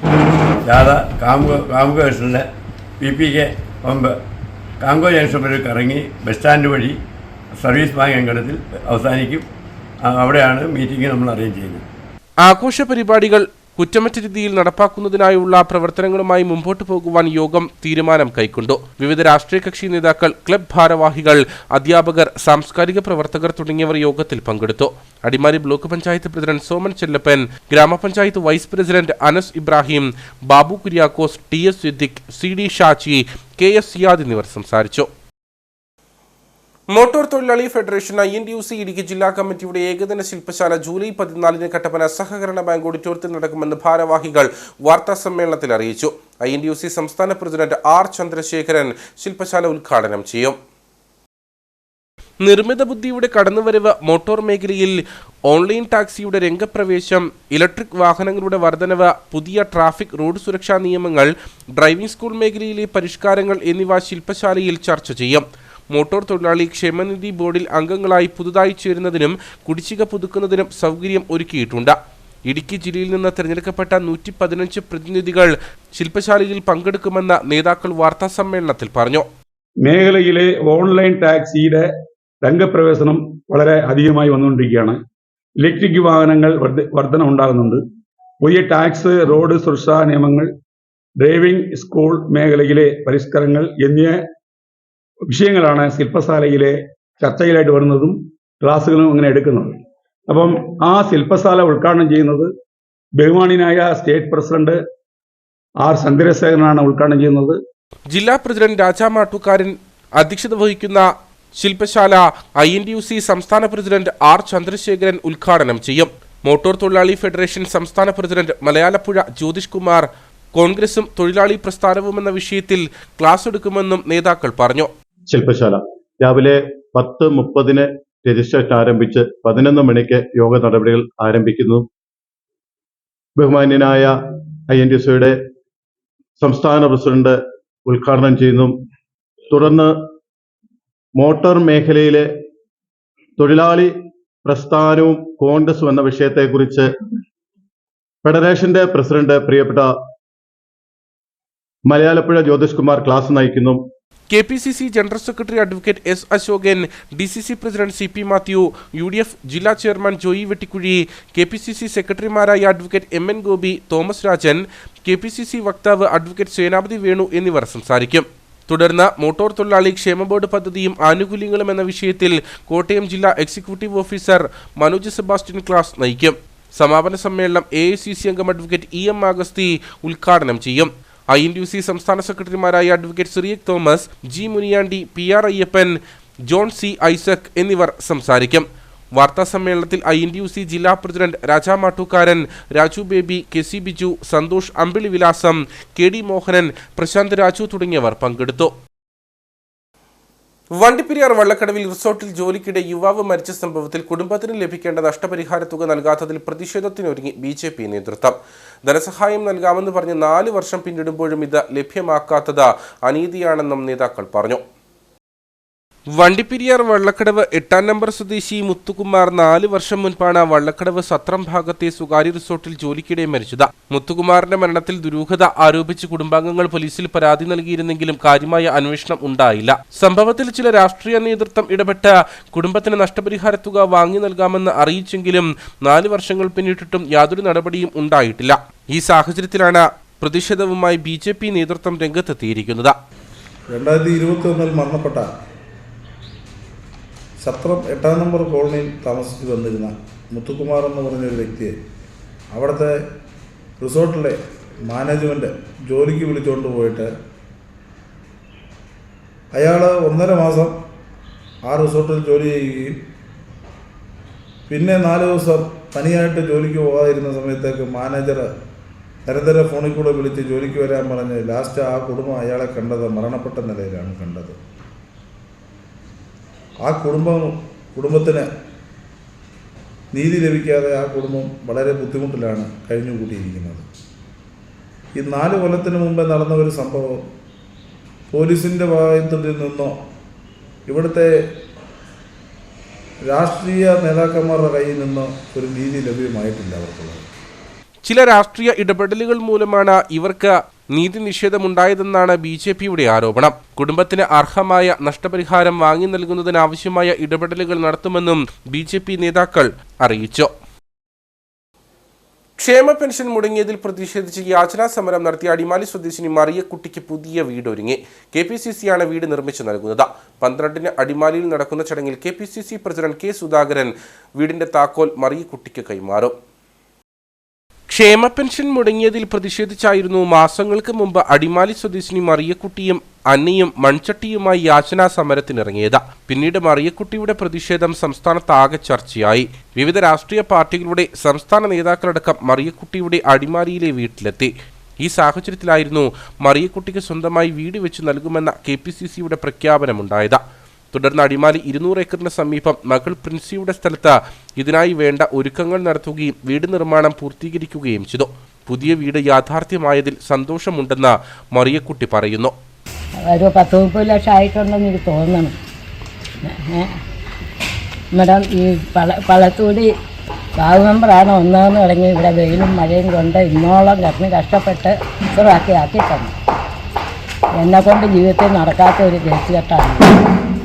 ജാഥ കാമുക ജംഗ്ഷനിലെ PPK പമ്പ് കാങ്കോ ജംഗ്ഷൻ വരെ കറങ്ങി ബസ് സ്റ്റാൻഡ് വഴി സർവീസ് ബാങ്ക് അങ്കണത്തിൽ അവസാനിക്കും. അവിടെയാണ് മീറ്റിംഗ് നമ്മൾ അറേഞ്ച് ചെയ്യുന്നത്. ആഘോഷ പരിപാടികൾ കുറ്റമറ്റ രീതിയിൽ നടപ്പാക്കുന്നതിനായുള്ള പ്രവർത്തനങ്ങളുമായി മുമ്പോട്ട് പോകുവാൻ യോഗം തീരുമാനം കൈക്കൊണ്ടു. വിവിധ രാഷ്ട്രീയ കക്ഷി നേതാക്കൾ, ക്ലബ് ഭാരവാഹികൾ, അധ്യാപകർ, സാംസ്കാരിക പ്രവർത്തകർ തുടങ്ങിയവർ യോഗത്തിൽ പങ്കെടുത്തു. അടിമാലി ബ്ലോക്ക് പഞ്ചായത്ത് പ്രസിഡന്റ് സോമൻ ചെല്ലപ്പൻ, ഗ്രാമപഞ്ചായത്ത് vice president Anas Ibrahim, Babu Kuriakose, TS Siddique, CD Shaji, KS Siyad എന്നിവർ സംസാരിച്ചു. മോട്ടോർ തൊഴിലാളി ഫെഡറേഷൻ INTUC ഇടുക്കി ജില്ലാ കമ്മിറ്റിയുടെ ഏകദിന ശില്പശാല ജൂലൈ 14 കട്ടപ്പന സഹകരണ ബാങ്ക് ഓഡിറ്റോറിയത്തിൽ നടക്കുമെന്ന് ഭാരവാഹികൾ വാർത്താ സമ്മേളനത്തിൽ അറിയിച്ചു. INTUC സംസ്ഥാന പ്രസിഡന്റ് R. ചന്ദ്രശേഖരൻ ശില്പശാല ഉദ്ഘാടനം ചെയ്യും. നിർമ്മിത ബുദ്ധിയുടെ കടന്നുവരവ്, മോട്ടോർ മേഖലയിൽ ഓൺലൈൻ ടാക്സിയുടെ രംഗപ്രവേശം, ഇലക്ട്രിക് വാഹനങ്ങളുടെ വർധനവ്, പുതിയ ട്രാഫിക് റോഡ് സുരക്ഷാ നിയമങ്ങൾ, ഡ്രൈവിംഗ് സ്കൂൾ മേഖലയിലെ പരിഷ്കാരങ്ങൾ എന്നിവ ശില്പശാലയിൽ ചർച്ച ചെയ്യും. മോട്ടോർ തൊഴിലാളി ക്ഷേമനിധി ബോർഡിൽ അംഗങ്ങളായി പുതുതായി ചേരുന്നതിനും കുടിശ്ശിക പുതുക്കുന്നതിനും സൗകര്യം ഒരുക്കിയിട്ടുണ്ട്. ഇടുക്കി ജില്ലയിൽ നിന്ന് തിരഞ്ഞെടുക്കപ്പെട്ട 115 പ്രതിനിധികൾ ശില്പശാലയിൽ പങ്കെടുക്കുമെന്ന് നേതാക്കൾ വാർത്താ സമ്മേളനത്തിൽ പറഞ്ഞു. മേഖലയിലെ ഓൺലൈൻ ടാക്സിയുടെ രംഗപ്രവേശനം വളരെ അധികമായി വന്നുകൊണ്ടിരിക്കുകയാണ്. ഇലക്ട്രിക് വാഹനങ്ങൾ വർധന ഉണ്ടാകുന്നുണ്ട്. പുതിയ ടാക്സ്, റോഡ് സുരക്ഷാ നിയമങ്ങൾ, ഡ്രൈവിംഗ് സ്കൂൾ മേഖലയിലെ പരിഷ്കാരങ്ങൾ എന്നിവ വിഷയങ്ങളാണ് ശില്പശാലയിലെ ചർച്ചയിലായിട്ട് വരുന്നതും ക്ലാസ്സുകളും അങ്ങനെ എടുക്കുന്നത്. അപ്പം ആ ശില്പശാല ഉദ്ഘാടനം ചെയ്യുന്നത് ബഹുമാന്യനായ സ്റ്റേറ്റ് പ്രസിഡന്റ് R. ചന്ദ്രശേഖരനാണ് ഉദ്ഘാടനം ചെയ്യുന്നത്. ജില്ലാ പ്രസിഡന്റ് രാജാ മാട്ടുകാരൻ അധ്യക്ഷത വഹിക്കുന്ന ശില്പശാല INTUC സംസ്ഥാന പ്രസിഡന്റ് R. ചന്ദ്രശേഖരൻ ഉദ്ഘാടനം ചെയ്യും. മോട്ടോർ തൊഴിലാളി ഫെഡറേഷൻ സംസ്ഥാന പ്രസിഡന്റ് മലയാലപ്പുഴ ജ്യോതിഷ് കുമാർ കോൺഗ്രസും തൊഴിലാളി പ്രസ്ഥാനവുമെന്ന വിഷയത്തിൽ ക്ലാസ് എടുക്കുമെന്നും നേതാക്കൾ പറഞ്ഞു. ശില്പശാല രാവിലെ 10:30 രജിസ്ട്രേഷൻ ആരംഭിച്ച് 11 മണിക്ക് യോഗ നടപടികൾ ആരംഭിക്കുന്നു. ബഹുമാന്യനായ INTUCയുടെ സംസ്ഥാന പ്രസിഡന്റ് ഉദ്ഘാടനം ചെയ്യുന്നു. തുടർന്ന് മോട്ടോർ മേഖലയിലെ തൊഴിലാളി പ്രസ്ഥാനവും കോൺഗ്രസും എന്ന വിഷയത്തെക്കുറിച്ച് ഫെഡറേഷന്റെ പ്രസിഡന്റ് പ്രിയപ്പെട്ട മലയാലപ്പുഴ ജ്യോതിഷ് കുമാർ ക്ലാസ് നയിക്കുന്നു. KPCC general secretary advocate S. Ashokan, DCC president CP Mathew, UDF ജില്ലാ ചെയർമാൻ ജോയി വെട്ടിക്കുഴി, KPCC സെക്രട്ടറിമാരായ advocate MN Gopi, Thomas Rajan, KPCC വക്താവ് അഡ്വക്കേറ്റ് സേനാപതി വേണു എന്നിവർ സംസാരിക്കും. തുടർന്ന് മോട്ടോർ തൊഴിലാളി ക്ഷേമ ബോർഡ് പദ്ധതിയും ആനുകൂല്യങ്ങളും എന്ന വിഷയത്തിൽ കോട്ടയം ജില്ലാ executive officer Manoj Sebastian class നയിക്കും. സമാപന സമ്മേളനം AICC അംഗം അഡ്വക്കേറ്റ് EM അഗസ്തി ഉദ്ഘാടനം ചെയ്യും. INTUC സംസ്ഥാന സെക്രട്ടറിമാരായ advocate Cyriac Thomas, G. Muniyandi, PR Ayyappan, John C. Isaac എന്നിവർ സംസാരിക്കും. വാർത്താ സമ്മേളനത്തിൽ INTUC ജില്ലാ president Raja Mattukaran, Raju Baby, KC Biju, Santhosh Ambili Vilasam, KD Mohanan, Prashant Raju തുടങ്ങിയവർ പങ്കെടുത്തു. വണ്ടിപ്പെരിയാർ വള്ളക്കടവിൽ റിസോർട്ടിൽ ജോലിക്കിടെ യുവാവ് മരിച്ച സംഭവത്തിൽ കുടുംബത്തിന് ലഭിക്കേണ്ട നഷ്ടപരിഹാര തുക നൽകാത്തതിൽ പ്രതിഷേധത്തിനൊരുങ്ങി BJP നേതൃത്വം. ധനസഹായം നൽകാമെന്ന് പറഞ്ഞ് 4 വർഷം പിന്നിടുമ്പോഴും ഇത് ലഭ്യമാക്കാത്തത് അനീതിയാണെന്നും നേതാക്കൾ പറഞ്ഞു. വണ്ടിപ്പെരിയാർ വള്ളക്കടവ് 8-ാം നമ്പർ സ്വദേശി മുത്തുകുമാർ 4 വർഷം മുൻപാണ് വള്ളക്കടവ് സത്രം ഭാഗത്തെ സ്വകാര്യ റിസോർട്ടിൽ ജോലിക്കിടെ മരിച്ചത്. മുത്തുകുമാറിന്റെ മരണത്തിൽ ദുരൂഹത ആരോപിച്ച് കുടുംബാംഗങ്ങൾ പോലീസിൽ പരാതി നൽകിയിരുന്നെങ്കിലും കാര്യമായ അന്വേഷണം ഉണ്ടായില്ല. സംഭവത്തിൽ ചില രാഷ്ട്രീയ നേതൃത്വം ഇടപെട്ട് കുടുംബത്തിന് നഷ്ടപരിഹാര തുക വാങ്ങി നൽകാമെന്ന് അറിയിച്ചെങ്കിലും 4 വർഷങ്ങൾ പിന്നിട്ടിട്ടും യാതൊരു നടപടിയും ഉണ്ടായിട്ടില്ല. ഈ സാഹചര്യത്തിലാണ് പ്രതിഷേധവുമായി BJP നേതൃത്വം രംഗത്തെത്തിയിരിക്കുന്നത്. 2021 മരണപ്പെട്ട സത്രം 8-ാം നമ്പർ കോളനിയിൽ താമസിച്ചു വന്നിരുന്ന മുത്തുകുമാർ എന്ന് പറഞ്ഞൊരു വ്യക്തിയെ അവിടുത്തെ റിസോർട്ടിലെ മാനേജ്മെൻറ്റ് ജോലിക്ക് വിളിച്ചുകൊണ്ട് പോയിട്ട് അയാൾ 1.5 മാസം ആ റിസോർട്ടിൽ ജോലി ചെയ്യുകയും പിന്നെ 4 ദിവസം തനിയായിട്ട് ജോലിക്ക് പോകാതിരുന്ന സമയത്തേക്ക് മാനേജർ നിരന്തരം ഫോണിൽ കൂടെ വിളിച്ച് ജോലിക്ക് വരാൻ പറഞ്ഞ് ലാസ്റ്റ് ആ കുടുംബം അയാളെ കണ്ടത് മരണപ്പെട്ട നിലയിലാണ് കണ്ടത്. ആ കുടുംബത്തിന് നീതി ലഭിക്കാതെ ആ കുടുംബം വളരെ ബുദ്ധിമുട്ടിലാണ് കഴിഞ്ഞുകൂട്ടിയിരിക്കുന്നത്. ഈ 4 കൊല്ലത്തിന് മുമ്പേ നടന്ന ഒരു സംഭവം പോലീസിൻ്റെ ഭാഗത്തിൽ നിന്നോ ഇവിടുത്തെ രാഷ്ട്രീയ നേതാക്കന്മാരുടെ കയ്യിൽ നിന്നോ ഒരു നീതി ലഭ്യമായിട്ടില്ല അവർക്കുള്ളത്. ചില രാഷ്ട്രീയ ഇടപെടലുകൾ മൂലമാണ് ഇവർക്ക് നീതി നിഷേധമുണ്ടായതെന്നാണ് BJPയുടെ ആരോപണം. കുടുംബത്തിന് അർഹമായ നഷ്ടപരിഹാരം വാങ്ങി നൽകുന്നതിനാവശ്യമായ ഇടപെടലുകൾ നടത്തുമെന്നും BJP നേതാക്കൾ അറിയിച്ചു. ക്ഷേമ പെൻഷൻ മുടങ്ങിയതിൽ പ്രതിഷേധിച്ച് യാചനാ സമരം നടത്തിയ അടിമാലി സ്വദേശിനി മറിയക്കുട്ടിക്ക് പുതിയ വീട് ഒരുങ്ങി. KPCCയാണ് വീട് നിർമ്മിച്ചു നൽകുന്നത്. 12-ന് അടിമാലിയിൽ നടക്കുന്ന ചടങ്ങിൽ KPCC പ്രസിഡന്റ് K സുധാകരൻ വീടിന്റെ താക്കോൽ മറിയക്കുട്ടിക്ക് കൈമാറും. ക്ഷേമ പെൻഷൻ മുടങ്ങിയതിൽ പ്രതിഷേധിച്ചായിരുന്നു മാസങ്ങൾക്ക് മുമ്പ് അടിമാലി സ്വദേശിനി മറിയക്കുട്ടിയും അന്നയും മൺചട്ടിയുമായി യാചനാ സമരത്തിനിറങ്ങിയത്. പിന്നീട് മറിയക്കുട്ടിയുടെ പ്രതിഷേധം സംസ്ഥാനത്താകെ ചർച്ചയായി. വിവിധ രാഷ്ട്രീയ പാർട്ടികളുടെ സംസ്ഥാന നേതാക്കളടക്കം മറിയക്കുട്ടിയുടെ അടിമാലിയിലെ വീട്ടിലെത്തി. ഈ സാഹചര്യത്തിലായിരുന്നു മറിയക്കുട്ടിക്ക് സ്വന്തമായി വീട് വെച്ച് നൽകുമെന്ന KPCCയുടെ പ്രഖ്യാപനമുണ്ടായത്. തുടർന്ന് അടിമാലി 200 ഏക്കറിന് സമീപം മകൾ പ്രിൻസിയുടെ സ്ഥലത്ത് ഇതിനായി വേണ്ട ഒരുക്കങ്ങൾ നടത്തുകയും വീട് നിർമ്മാണം പൂർത്തീകരിക്കുകയും ചെയ്തു. പുതിയ വീട് യാഥാർത്ഥ്യമായതിൽ സന്തോഷമുണ്ടെന്ന് മറിയക്കുട്ടി പറയുന്നു. ഒരു 10-30 ലക്ഷം ആയിട്ടുണ്ടെന്ന് എനിക്ക് തോന്നണം. മേഡം ഈ പളത്തൂടി ബാബു മെമ്പറാണ് ഒന്നാന്ന് തുടങ്ങി ഇവിടെ വെയിലും മഴയും കൊണ്ട് ഇന്നോളം കിടന്ന് കഷ്ടപ്പെട്ട് ആക്കി തന്നു. എന്നെക്കൊണ്ട് ജീവിതത്തിൽ നടക്കാത്ത ഒരു കേസുകെട്ടാണ്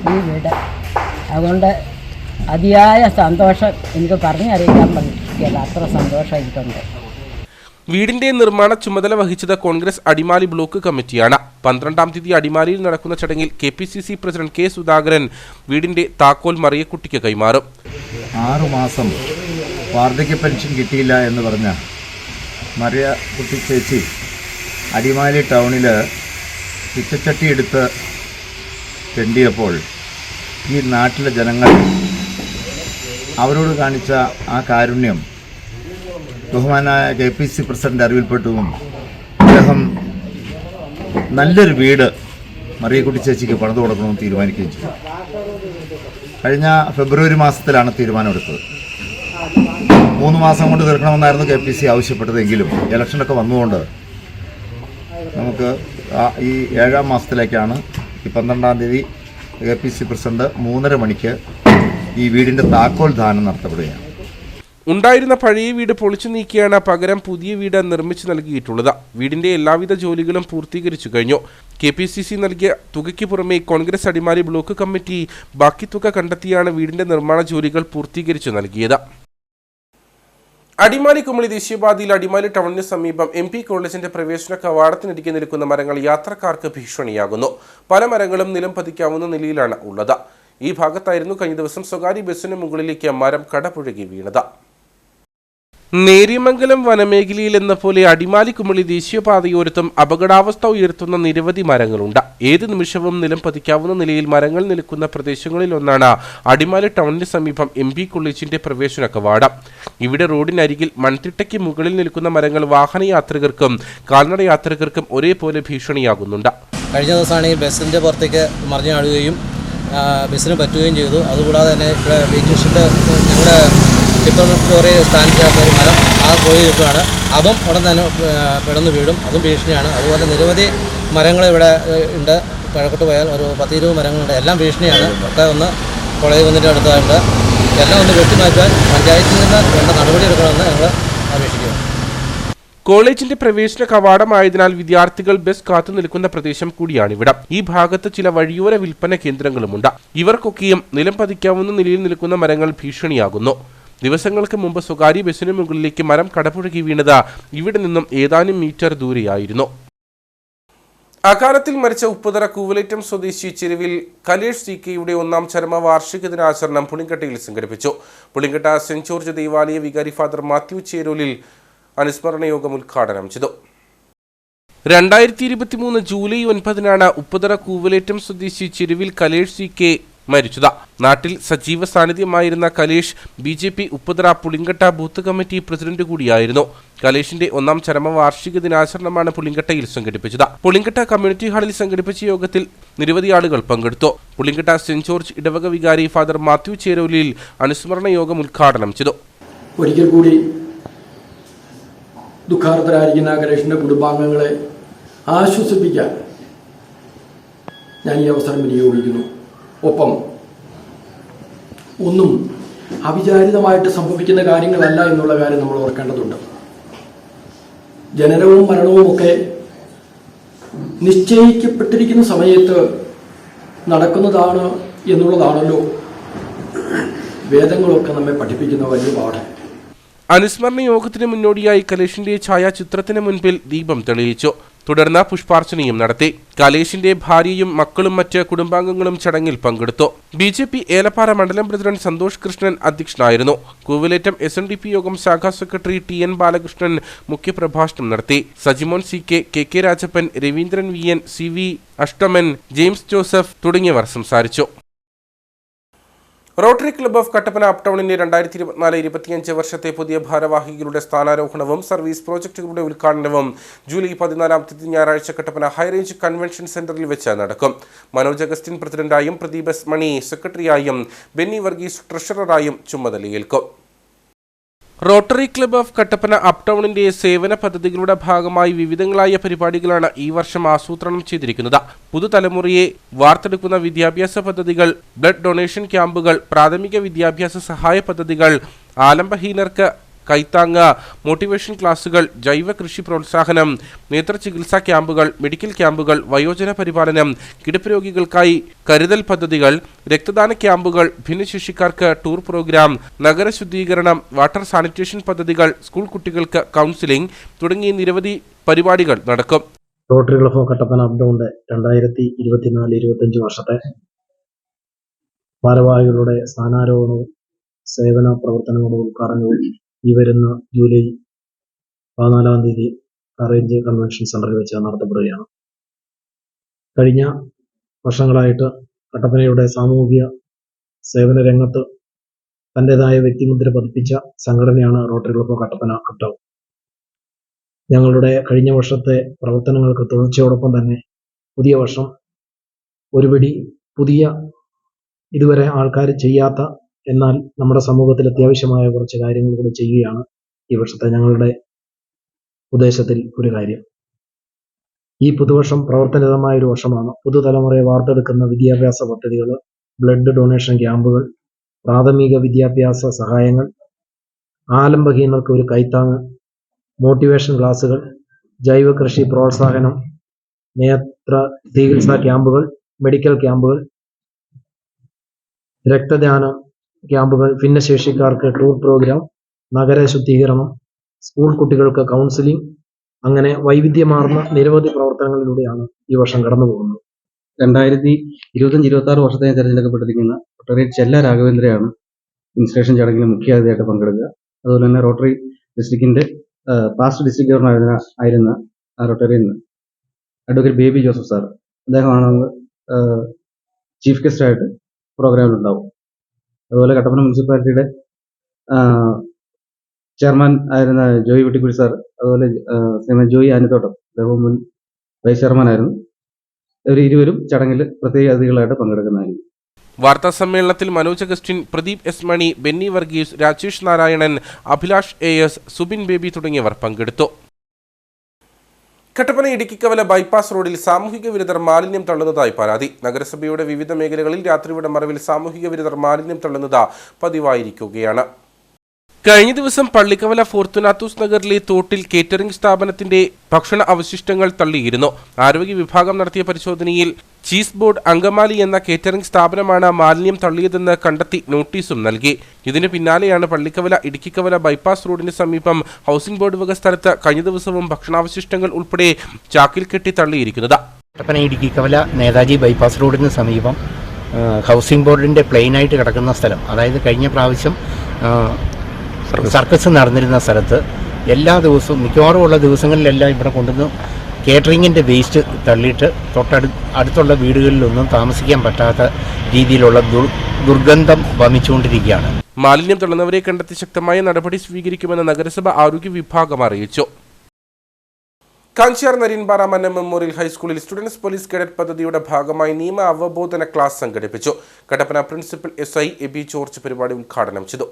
ഈ വീട്. അതുകൊണ്ട് അതിയായ സന്തോഷം എനിക്ക് പറഞ്ഞറിയിക്കാൻ പറ്റില്ല. അത്ര സന്തോഷം എനിക്കുണ്ട്. വീടിന്റെ നിർമ്മാണ ചുമതല വഹിച്ചത് കോൺഗ്രസ് അടിമാലി ബ്ലോക്ക് കമ്മിറ്റിയാണ്. 12-ാം തീയതി അടിമാലിയിൽ നടക്കുന്ന ചടങ്ങിൽ KPCC പ്രസിഡന്റ് K സുധാകരൻ വീടിന്റെ താക്കോൽ മറിയക്കുട്ടിക്ക് കൈമാറും. 6 മാസം വാർദ്ധക്യ പെൻഷൻ കിട്ടിയില്ല എന്ന് പറഞ്ഞ മറിയക്കുട്ടി ചേച്ചി അടിമാലി ടൗണിൽ പിച്ചച്ചട്ടി എടുത്ത് തെണ്ടിയപ്പോൾ ഈ നാട്ടിലെ ജനങ്ങൾ അവരോട് കാണിച്ച ആ കാരുണ്യം ബഹുമാനായ KPCC പ്രസിഡന്റ് അറിവിൽപ്പെട്ടതും അദ്ദേഹം നല്ലൊരു വീട് മറിയക്കുട്ടി ചേച്ചിക്ക് പണിതു കൊടുക്കണമെന്ന് തീരുമാനിക്കുകയും ചെയ്തു. കഴിഞ്ഞ ഫെബ്രുവരി മാസത്തിലാണ് തീരുമാനമെടുത്തത്. 3 മാസം കൊണ്ട് തീർക്കണമെന്നായിരുന്നു KPCC ആവശ്യപ്പെട്ടതെങ്കിലും ഇലക്ഷനൊക്കെ വന്നുകൊണ്ട് നമുക്ക് ഈ 7-ാം മാസത്തിലേക്കാണ് ഈ 12-ാം തീയതി KPCC പ്രസിഡന്റ് 3:30 മണിക്ക് ഈ വീടിന്റെ താക്കോൽ ദാനം നടത്തപ്പെടുകയാണ്. ഉണ്ടായിരുന്ന പഴയ വീട് പൊളിച്ചു നീക്കിയാണ് പകരം പുതിയ വീട് നിർമ്മിച്ചു നൽകിയിട്ടുള്ളത്. വീടിന്റെ എല്ലാവിധ ജോലികളും പൂർത്തീകരിച്ചു കഴിഞ്ഞു. KPCC നൽകിയ തുകയ്ക്ക് പുറമെ കോൺഗ്രസ് അടിമാലി ബ്ലോക്ക് കമ്മിറ്റി ബാക്കി തുക കണ്ടെത്തിയാണ് വീടിന്റെ നിർമ്മാണ ജോലികൾ പൂർത്തീകരിച്ചു നൽകിയത്. അടിമാലി കുമളി ദേശീയപാതയിൽ അടിമാലി ടൗണിന് സമീപം MP കോളേജിന്റെ പ്രവേശന കവാടത്തിനരികെ നിൽക്കുന്ന മരങ്ങൾ യാത്രക്കാർക്ക് ഭീഷണിയാകുന്നു. പല മരങ്ങളും നിലം പതിക്കാവുന്ന നിലയിലാണ് ഉള്ളത്. ഈ ഭാഗത്തായിരുന്നു കഴിഞ്ഞ ദിവസം സ്വകാര്യ ബസ്സിന് മുകളിലേക്ക് മരം കടപുഴകി വീണത്. നേര്യമംഗലം വനമേഖലയിൽ എന്ന പോലെ അടിമാലി കുമളി ദേശീയപാതയോരത്തും അപകടാവസ്ഥ ഉയർത്തുന്ന നിരവധി മരങ്ങളുണ്ട്. ഏത് നിമിഷവും നിലം പതിക്കാവുന്ന നിലയിൽ മരങ്ങൾ നിൽക്കുന്ന പ്രദേശങ്ങളിലൊന്നാണ് അടിമാലി ടൗണിന് സമീപം MP കോളേജിന്റെ പ്രവേശന കവാടം. ഇവിടെ റോഡിനരികിൽ മൺതിട്ടയ്ക്ക് മുകളിൽ നിൽക്കുന്ന മരങ്ങൾ വാഹനയാത്രികർക്കും കാൽനട യാത്രികർക്കും ഒരേപോലെ ഭീഷണിയാകുന്നുണ്ട്. കഴിഞ്ഞ ദിവസമാണെങ്കിൽ ബസ്സിൻ്റെ പുറത്തേക്ക് മറിഞ്ഞു കാണുകയും ബസ്സിന് പറ്റുകയും ചെയ്തു. അതുകൂടാതെ തന്നെ ഇവിടെ ബ്യൂട്ടീഷ്യൻ്റെ ഞങ്ങളുടെ ഡിപ്ലോമറ്ററി സ്റ്റാൻഡിനകത്ത് ഒരു മരം പോയി നിൽക്കുകയാണ്. അതും ഉടൻ തന്നെ പിടന്ന് വീഴും. അതും ഭീഷണിയാണ്. അതുപോലെ നിരവധി മരങ്ങൾ ഇവിടെ ഉണ്ട്. കിഴക്കോട്ട് പോയാൽ ഒരു 10-20 മരങ്ങളുണ്ട്. എല്ലാം ഭീഷണിയാണ്. ഒക്കെ ഒന്ന് കോളേജ് കുന്നിൻ്റെ അടുത്തായിട്ട് എല്ലാം ഒന്ന് വെട്ടിമാറ്റാൻ പഞ്ചായത്തിൽ നിന്ന് വേണ്ട നടപടി എടുക്കണമെന്ന് ഞങ്ങൾ അപേക്ഷിക്കുന്നു. കോളേജിന്റെ പ്രവേശന കവാടമായതിനാൽ വിദ്യാർത്ഥികൾ ബസ് കാത്തു നിൽക്കുന്ന പ്രദേശം കൂടിയാണിവിടം. ഈ ഭാഗത്ത് ചില വഴിയോര വിൽപ്പന കേന്ദ്രങ്ങളുമുണ്ട്. ഇവർക്കൊക്കെയും നിലം പതിക്കാവുന്ന നിലയിൽ നിൽക്കുന്ന മരങ്ങൾ ഭീഷണിയാകുന്നു. ദിവസങ്ങൾക്ക് മുമ്പ് സ്വകാര്യ ബസ്സിനു മുകളിലേക്ക് മരം കടപുഴകി വീണത് ഇവിടെ നിന്നും ഏതാനും മീറ്റർ ദൂരെയായിരുന്നു. അകാലത്തിൽ മരിച്ച ഉപ്പുതറ കൂവലേറ്റം സ്വദേശി ചെരുവിൽ കലേഷ് CK-യുടെ 1ാം ചരമവാർഷിക ദിനാചരണം പുളിങ്കട്ടയിൽ സംഘടിപ്പിച്ചു. പുളിങ്കട്ട സെന്റ് ജോർജ് ദേവാലയ വികാരി ഫാദർ മാത്യു ചേരോലിൽ അനുസ്മരണ യോഗം ഉദ്ഘാടനം ചെയ്തു. 2023 ജൂലൈ 9 ഉപ്പുതറ കൂവലേറ്റം സ്വദേശി ചെരുവിൽ കലേഷ് CK മരിച്ചത്. നാട്ടിൽ സജീവ സാന്നിധ്യമായിരുന്ന Kalesh BJP Upputhara Pulinkatta booth committee president കൂടിയായിരുന്നു. കലേഷിന്റെ 1ാം ചരമവാർഷിക ദിനാചരണമാണ് പുളിങ്കട്ടയിൽ സംഘടിപ്പിച്ചത്. പുളിങ്കട്ട കമ്മ്യൂണിറ്റി ഹാളിൽ സംഘടിപ്പിച്ച യോഗത്തിൽ നിരവധി ആളുകൾ പങ്കെടുത്തു. പുളിങ്കട്ട സെന്റ് ജോർജ് ഇടവക വികാരി ഫാദർ മാത്യു ചേരോലിൽ അനുസ്മരണ യോഗം ഉദ്ഘാടനം ചെയ്തു. ഒരിക്കൽ കൂടി ദുഃഖാർത്തരായിരിക്കുന്ന കലേഷിന്റെ കുടുംബാംഗങ്ങളെ ആശ്വസിപ്പിക്കാൻ ഞാൻ ഈ അവസരം വിനിയോഗിക്കുന്നു. ഒപ്പം ഒന്നും അവിചാരിതമായിട്ട് സംഭവിക്കുന്ന കാര്യങ്ങളല്ല എന്നുള്ള കാര്യം നമ്മൾ ഓർക്കേണ്ടതുണ്ട്. ജനനവും മരണവും ഒക്കെ നിശ്ചയിക്കപ്പെട്ടിരിക്കുന്ന സമയത്ത് നടക്കുന്നതാണ് എന്നുള്ളതാണല്ലോ വേദങ്ങളൊക്കെ നമ്മെ പഠിപ്പിക്കുന്ന വലിയ പാഠം. അനുസ്മരണ യോഗത്തിന് മുന്നോടിയായി കലേഷിന്റെ ഛായാചിത്രത്തിന് മുൻപിൽ ദീപം തെളിയിച്ചു. തുടർന്ന് പുഷ്പാർച്ചനയും നടത്തി. കലേഷിന്റെ ഭാര്യയും മക്കളും മറ്റ് കുടുംബാംഗങ്ങളും ചടങ്ങിൽ പങ്കെടുത്തു. BJP ഏലപ്പാറ മണ്ഡലം പ്രസിഡന്റ് സന്തോഷ് കൃഷ്ണൻ അധ്യക്ഷനായിരുന്നു. കൂവലേറ്റം SNDP യോഗം ശാഖാ സെക്രട്ടറി TN ബാലകൃഷ്ണൻ മുഖ്യപ്രഭാഷണം നടത്തി. Sajimon CK, KK Rajappan, Raveendran VN, CV Ashtaman, James Joseph തുടങ്ങിയവർ സംസാരിച്ചു. Rotary club of Kattappana up ടൗണിന്റെ 2024-25 വർഷത്തെ പുതിയ ഭാരവാഹികളുടെ സ്ഥാനാരോഹണവും സർവീസ് പ്രോജക്റ്റുകളുടെ ഉദ്ഘാടനവും ജൂലൈ 14 ഞായറാഴ്ച കട്ടപ്പന ഹൈറേഞ്ച് കൺവെൻഷൻ സെന്ററിൽ വെച്ച് നടക്കും. മനോജ് അഗസ്റ്റിൻ പ്രസിഡന്റായും പ്രദീപ് S. മണി സെക്രട്ടറിയായും ബെന്നി വർഗീസ് ട്രഷററായും ചുമതലയേൽക്കും. Rotary club of Kattappana up ടൗണിന്റെ സേവന പദ്ധതികളുടെ ഭാഗമായി വിവിധങ്ങളായ പരിപാടികളാണ് ഈ വർഷം ആസൂത്രണം ചെയ്തിരിക്കുന്നത്. പുതുതലമുറയെ വാർത്തെടുക്കുന്ന വിദ്യാഭ്യാസ പദ്ധതികൾ, ബ്ലഡ് ഡൊണേഷൻ ക്യാമ്പുകൾ, പ്രാഥമിക വിദ്യാഭ്യാസ സഹായ പദ്ധതികൾ, ആലംബഹീനർക്ക് കൈത്താങ്ങ്, മോട്ടിവേഷൻ ക്ലാസുകൾ, ജൈവ കൃഷി പ്രോത്സാഹനം, നേത്രചികിത്സാ ക്യാമ്പുകൾ, മെഡിക്കൽ ക്യാമ്പുകൾ, വയോജന പരിപാലനം, കിടപ്പ് രോഗികൾക്കായി കരുതൽ പദ്ധതികൾ, രക്തദാന ക്യാമ്പുകൾ, ഭിന്നശേഷിക്കാർക്ക് ടൂർ പ്രോഗ്രാം, നഗര ശുദ്ധീകരണം, വാട്ടർ സാനിറ്റേഷൻ പദ്ധതികൾ, സ്കൂൾ കുട്ടികൾക്ക് കൗൺസിലിംഗ് തുടങ്ങിയ നിരവധി പരിപാടികൾ നടക്കും. Rotary club of Kattappana up ടൗണിന്റെ 2024-25 വർഷത്തെ ഭാരവാഹികളുടെ സ്ഥാനാരോഹണവും സേവന പ്രവർത്തനങ്ങളുടെ ഉദ്ഘാടനവും ഈ വരുന്ന ജൂലൈ 14 ഹൈറേഞ്ച് കൺവെൻഷൻ സെന്ററിൽ വെച്ച് നടത്തപ്പെടുകയാണ്. കഴിഞ്ഞ വർഷങ്ങളായിട്ട് കട്ടപ്പനയുടെ സാമൂഹിക സേവന രംഗത്ത് തൻ്റെതായ വ്യക്തിമുദ്ര പതിപ്പിച്ച സംഘടനയാണ് rotary club of Kattappana up town. ഞങ്ങളുടെ കഴിഞ്ഞ വർഷത്തെ പ്രവർത്തനങ്ങൾക്ക് തുടർച്ചയോടൊപ്പം തന്നെ പുതിയ വർഷം ഒരുപിടി പുതിയ ഇതുവരെ ആൾക്കാർ ചെയ്യാത്ത എന്നാൽ നമ്മുടെ സമൂഹത്തിൽ അത്യാവശ്യമായ കുറച്ച് കാര്യങ്ങൾ കൂടി ചെയ്യുകയാണ് ഈ വർഷത്തെ ഞങ്ങളുടെ ഉദ്ദേശത്തിൽ ഒരു കാര്യം. ഈ പുതുവർഷം പ്രവർത്തനനിരതമായ ഒരു വർഷമാണ്. പുതുതലമുറയെ വാർത്തെടുക്കുന്ന വിദ്യാഭ്യാസ പദ്ധതികൾ, ബ്ലഡ് ഡൊണേഷൻ ക്യാമ്പുകൾ, പ്രാഥമിക വിദ്യാഭ്യാസ സഹായങ്ങൾ, ആലംബഹീനർക്ക് ഒരു കൈത്താങ്ങ്, മോട്ടിവേഷൻ ക്ലാസുകൾ, ജൈവ കൃഷി പ്രോത്സാഹനം, നേത്ര ചികിത്സാ ക്യാമ്പുകൾ, മെഡിക്കൽ ക്യാമ്പുകൾ, രക്തദാന ക്യാമ്പുകൾ, ഭിന്നശേഷിക്കാർക്ക് ടൂർ പ്രോഗ്രാം, നഗര ശുദ്ധീകരണം, സ്കൂൾ കുട്ടികൾക്ക് കൗൺസിലിംഗ്, അങ്ങനെ വൈവിധ്യമാർന്ന നിരവധി പ്രവർത്തനങ്ങളിലൂടെയാണ് ഈ വർഷം കടന്നു പോകുന്നത്. 2025-26 വർഷത്തെ തിരഞ്ഞെടുക്കപ്പെട്ടിരിക്കുന്ന റോട്ടറി ചെല്ല രാഘവേന്ദ്രയാണ് ഇൻസ്റ്റലേഷൻ ചടങ്ങിൽ മുഖ്യ അതിഥിയായിട്ട് പങ്കെടുക്കുക. അതുപോലെ തന്നെ റോട്ടറി ഡിസ്ട്രിക്റ്റിന്റെ പാസ്റ്റ് ഡിസ്ട്രിക്ട് ഗവർണർ ആയിരുന്ന റോട്ടറിയിൽ നിന്ന് അഡ്വക്കേറ്റ് ബേബി ജോസഫ് സാർ, അദ്ദേഹമാണ് ചീഫ് ഗസ്റ്റായിട്ട് പ്രോഗ്രാമിലുണ്ടാവും. അതുപോലെ കട്ടപ്പന മുനിസിപ്പാലിറ്റിയുടെ ചെയർമാൻ ആയിരുന്ന ജോയി വെട്ടിക്കുഴി സാർ, അതുപോലെ ശ്രീമതി ജോയി ആനിത്തോട്ടം, അദ്ദേഹം മുൻ വൈസ് ചെയർമാൻ ആയിരുന്നു. ഇവർ ഇരുവരും ചടങ്ങിൽ പ്രത്യേക അതിഥികളായിട്ട് പങ്കെടുക്കുന്നതായിരിക്കും. വാർത്താ സമ്മേളനത്തിൽ മനോജ് അഗസ്റ്റിൻ, പ്രദീപ് എസ് മണി, ബെന്നി വർഗീസ്, രാജേഷ് നാരായണൻ, അഭിലാഷ് AS, സുബിൻ ബേബി തുടങ്ങിയവർ പങ്കെടുത്തു. കട്ടപ്പന ഇടുക്കിക്കവല ബൈപ്പാസ് റോഡിൽ സാമൂഹിക വിരുദ്ധർ മാലിന്യം തള്ളുന്നതായി പരാതി. നഗരസഭയുടെ വിവിധ മേഖലകളിൽ രാത്രിയുടെ മറവിൽ സാമൂഹിക വിരുദ്ധർ മാലിന്യം തള്ളുന്നത് പതിവായിരിക്കുകയാണ്. കഴിഞ്ഞ ദിവസം പള്ളിക്കവല ഫോർത്തുനാത്തൂസ് നഗറിലെ തോട്ടിൽ കേറ്ററിംഗ് സ്ഥാപനത്തിന്റെ ഭക്ഷണ അവശിഷ്ടങ്ങൾ തള്ളിയിരുന്നു. ആരോഗ്യ വിഭാഗം നടത്തിയ പരിശോധനയിൽ ചീസ് ബോർഡ് അങ്കമാലി എന്ന കേറ്ററിംഗ് സ്ഥാപനമാണ് മാലിന്യം തള്ളിയതെന്ന് കണ്ടെത്തി നോട്ടീസും നൽകി. ഇതിന് പിന്നാലെയാണ് പള്ളിക്കവല ഇടുക്കിക്കവല ബൈപ്പാസ് റോഡിന് സമീപം ഹൗസിംഗ് ബോർഡ് വക സ്ഥലത്ത് കഴിഞ്ഞ ദിവസവും ഭക്ഷണാവശിഷ്ടങ്ങൾ ഉൾപ്പെടെ ചാക്കിൽ കെട്ടി തള്ളിയിരിക്കുന്നത്. കട്ടപ്പന ഇടുക്കിക്കവല നേതാജി ബൈപ്പാസ് റോഡിന് സമീപം ഹൗസിംഗ് ബോർഡിന്റെ പ്ലെയിനായിട്ട് കിടക്കുന്ന സ്ഥലം, അതായത് കഴിഞ്ഞ പ്രാവശ്യം സർക്കസ് നടന്നിരുന്ന സ്ഥലത്ത് എല്ലാ ദിവസവും മിക്കവാറും ഉള്ള ദിവസങ്ങളിലെല്ലാം ഇവിടെ കൊണ്ടുവന്ന് കേറ്ററിങ്ങിൻ്റെ വേസ്റ്റ് തള്ളിയിട്ട് അടുത്തുള്ള വീടുകളിലൊന്നും താമസിക്കാൻ പറ്റാത്ത രീതിയിലുള്ള ദുർഗന്ധം വമിച്ചുകൊണ്ടിരിക്കുകയാണ്. മാലിന്യം തള്ളുന്നവരെ കണ്ടെത്തി ശക്തമായ നടപടി സ്വീകരിക്കുമെന്ന് നഗരസഭ ആരോഗ്യ വിഭാഗം അറിയിച്ചു. കാഞ്ചിയാർ നരീൻപാറ മന്നം മെമ്മോറിയൽ ഹൈസ്കൂളിൽ സ്റ്റുഡൻസ് പോലീസ് കേഡറ്റ് പദ്ധതിയുടെ ഭാഗമായി നിയമ അവബോധന ക്ലാസ് സംഘടിപ്പിച്ചു. കട്ടപ്പന പ്രിൻസിപ്പൽ SI എബി ജോർജ് പരിപാടി ഉദ്ഘാടനം ചെയ്തു.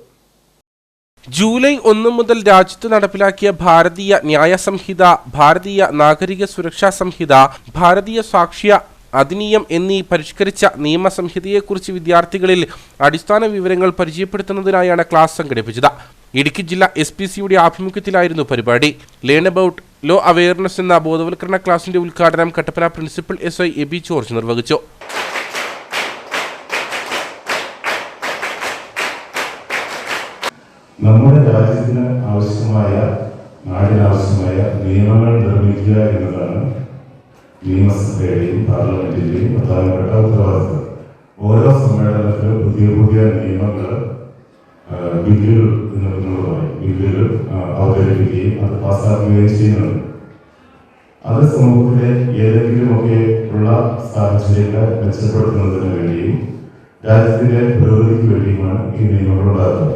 ജൂലൈ 1 മുതൽ രാജ്യത്ത് നടപ്പിലാക്കിയ ഭാരതീയ ന്യായ സംഹിത, ഭാരതീയ നാഗരിക സുരക്ഷാ സംഹിത, ഭാരതീയ സാക്ഷ്യ അധിനിയം എന്നീ പരിഷ്കരിച്ച നിയമസംഹിതയെക്കുറിച്ച് വിദ്യാർത്ഥികളിൽ അടിസ്ഥാന വിവരങ്ങൾ പരിചയപ്പെടുത്തുന്നതിനായാണ് ക്ലാസ് സംഘടിപ്പിച്ചത്. ഇടുക്കി ജില്ലാ SPCയുടെ ആഭിമുഖ്യത്തിലായിരുന്നു പരിപാടി. ലേൺ അബൌട്ട് ലോ അവെയർനെസ് എന്ന ബോധവൽക്കരണ ക്ലാസിന്റെ ഉദ്ഘാടനം കട്ടപ്പന പ്രിൻസിപ്പൽ SI എബി ജോർജ് നിർവഹിച്ചു. നമ്മുടെ രാജ്യത്തിന് ആവശ്യമായ, നാടിനാവശ്യമായ നിയമങ്ങൾ നിർമ്മിക്കുക എന്നതാണ് നിയമസഭയുടെയും പാർലമെന്റിന്റെയും പ്രധാനപ്പെട്ട ഉത്തരവാദിത്വം. ഓരോ സമ്മേളനത്തിലും പുതിയ പുതിയ നിയമങ്ങൾ, ബില്ലുകൾ അവതരിപ്പിക്കുകയും അത് പാസ്സാക്കുകയും ചെയ്യുന്നുണ്ട്. അത് സമൂഹത്തിലെ ഏതെങ്കിലുമൊക്കെ ഉള്ള സാഹചര്യങ്ങൾ മെച്ചപ്പെടുത്തുന്നതിന് വേണ്ടിയും രാജ്യത്തിന്റെ പുരോഗതിക്ക് വേണ്ടിയുമാണ് ഈ നിയമങ്ങൾ ഉണ്ടാകുന്നത്.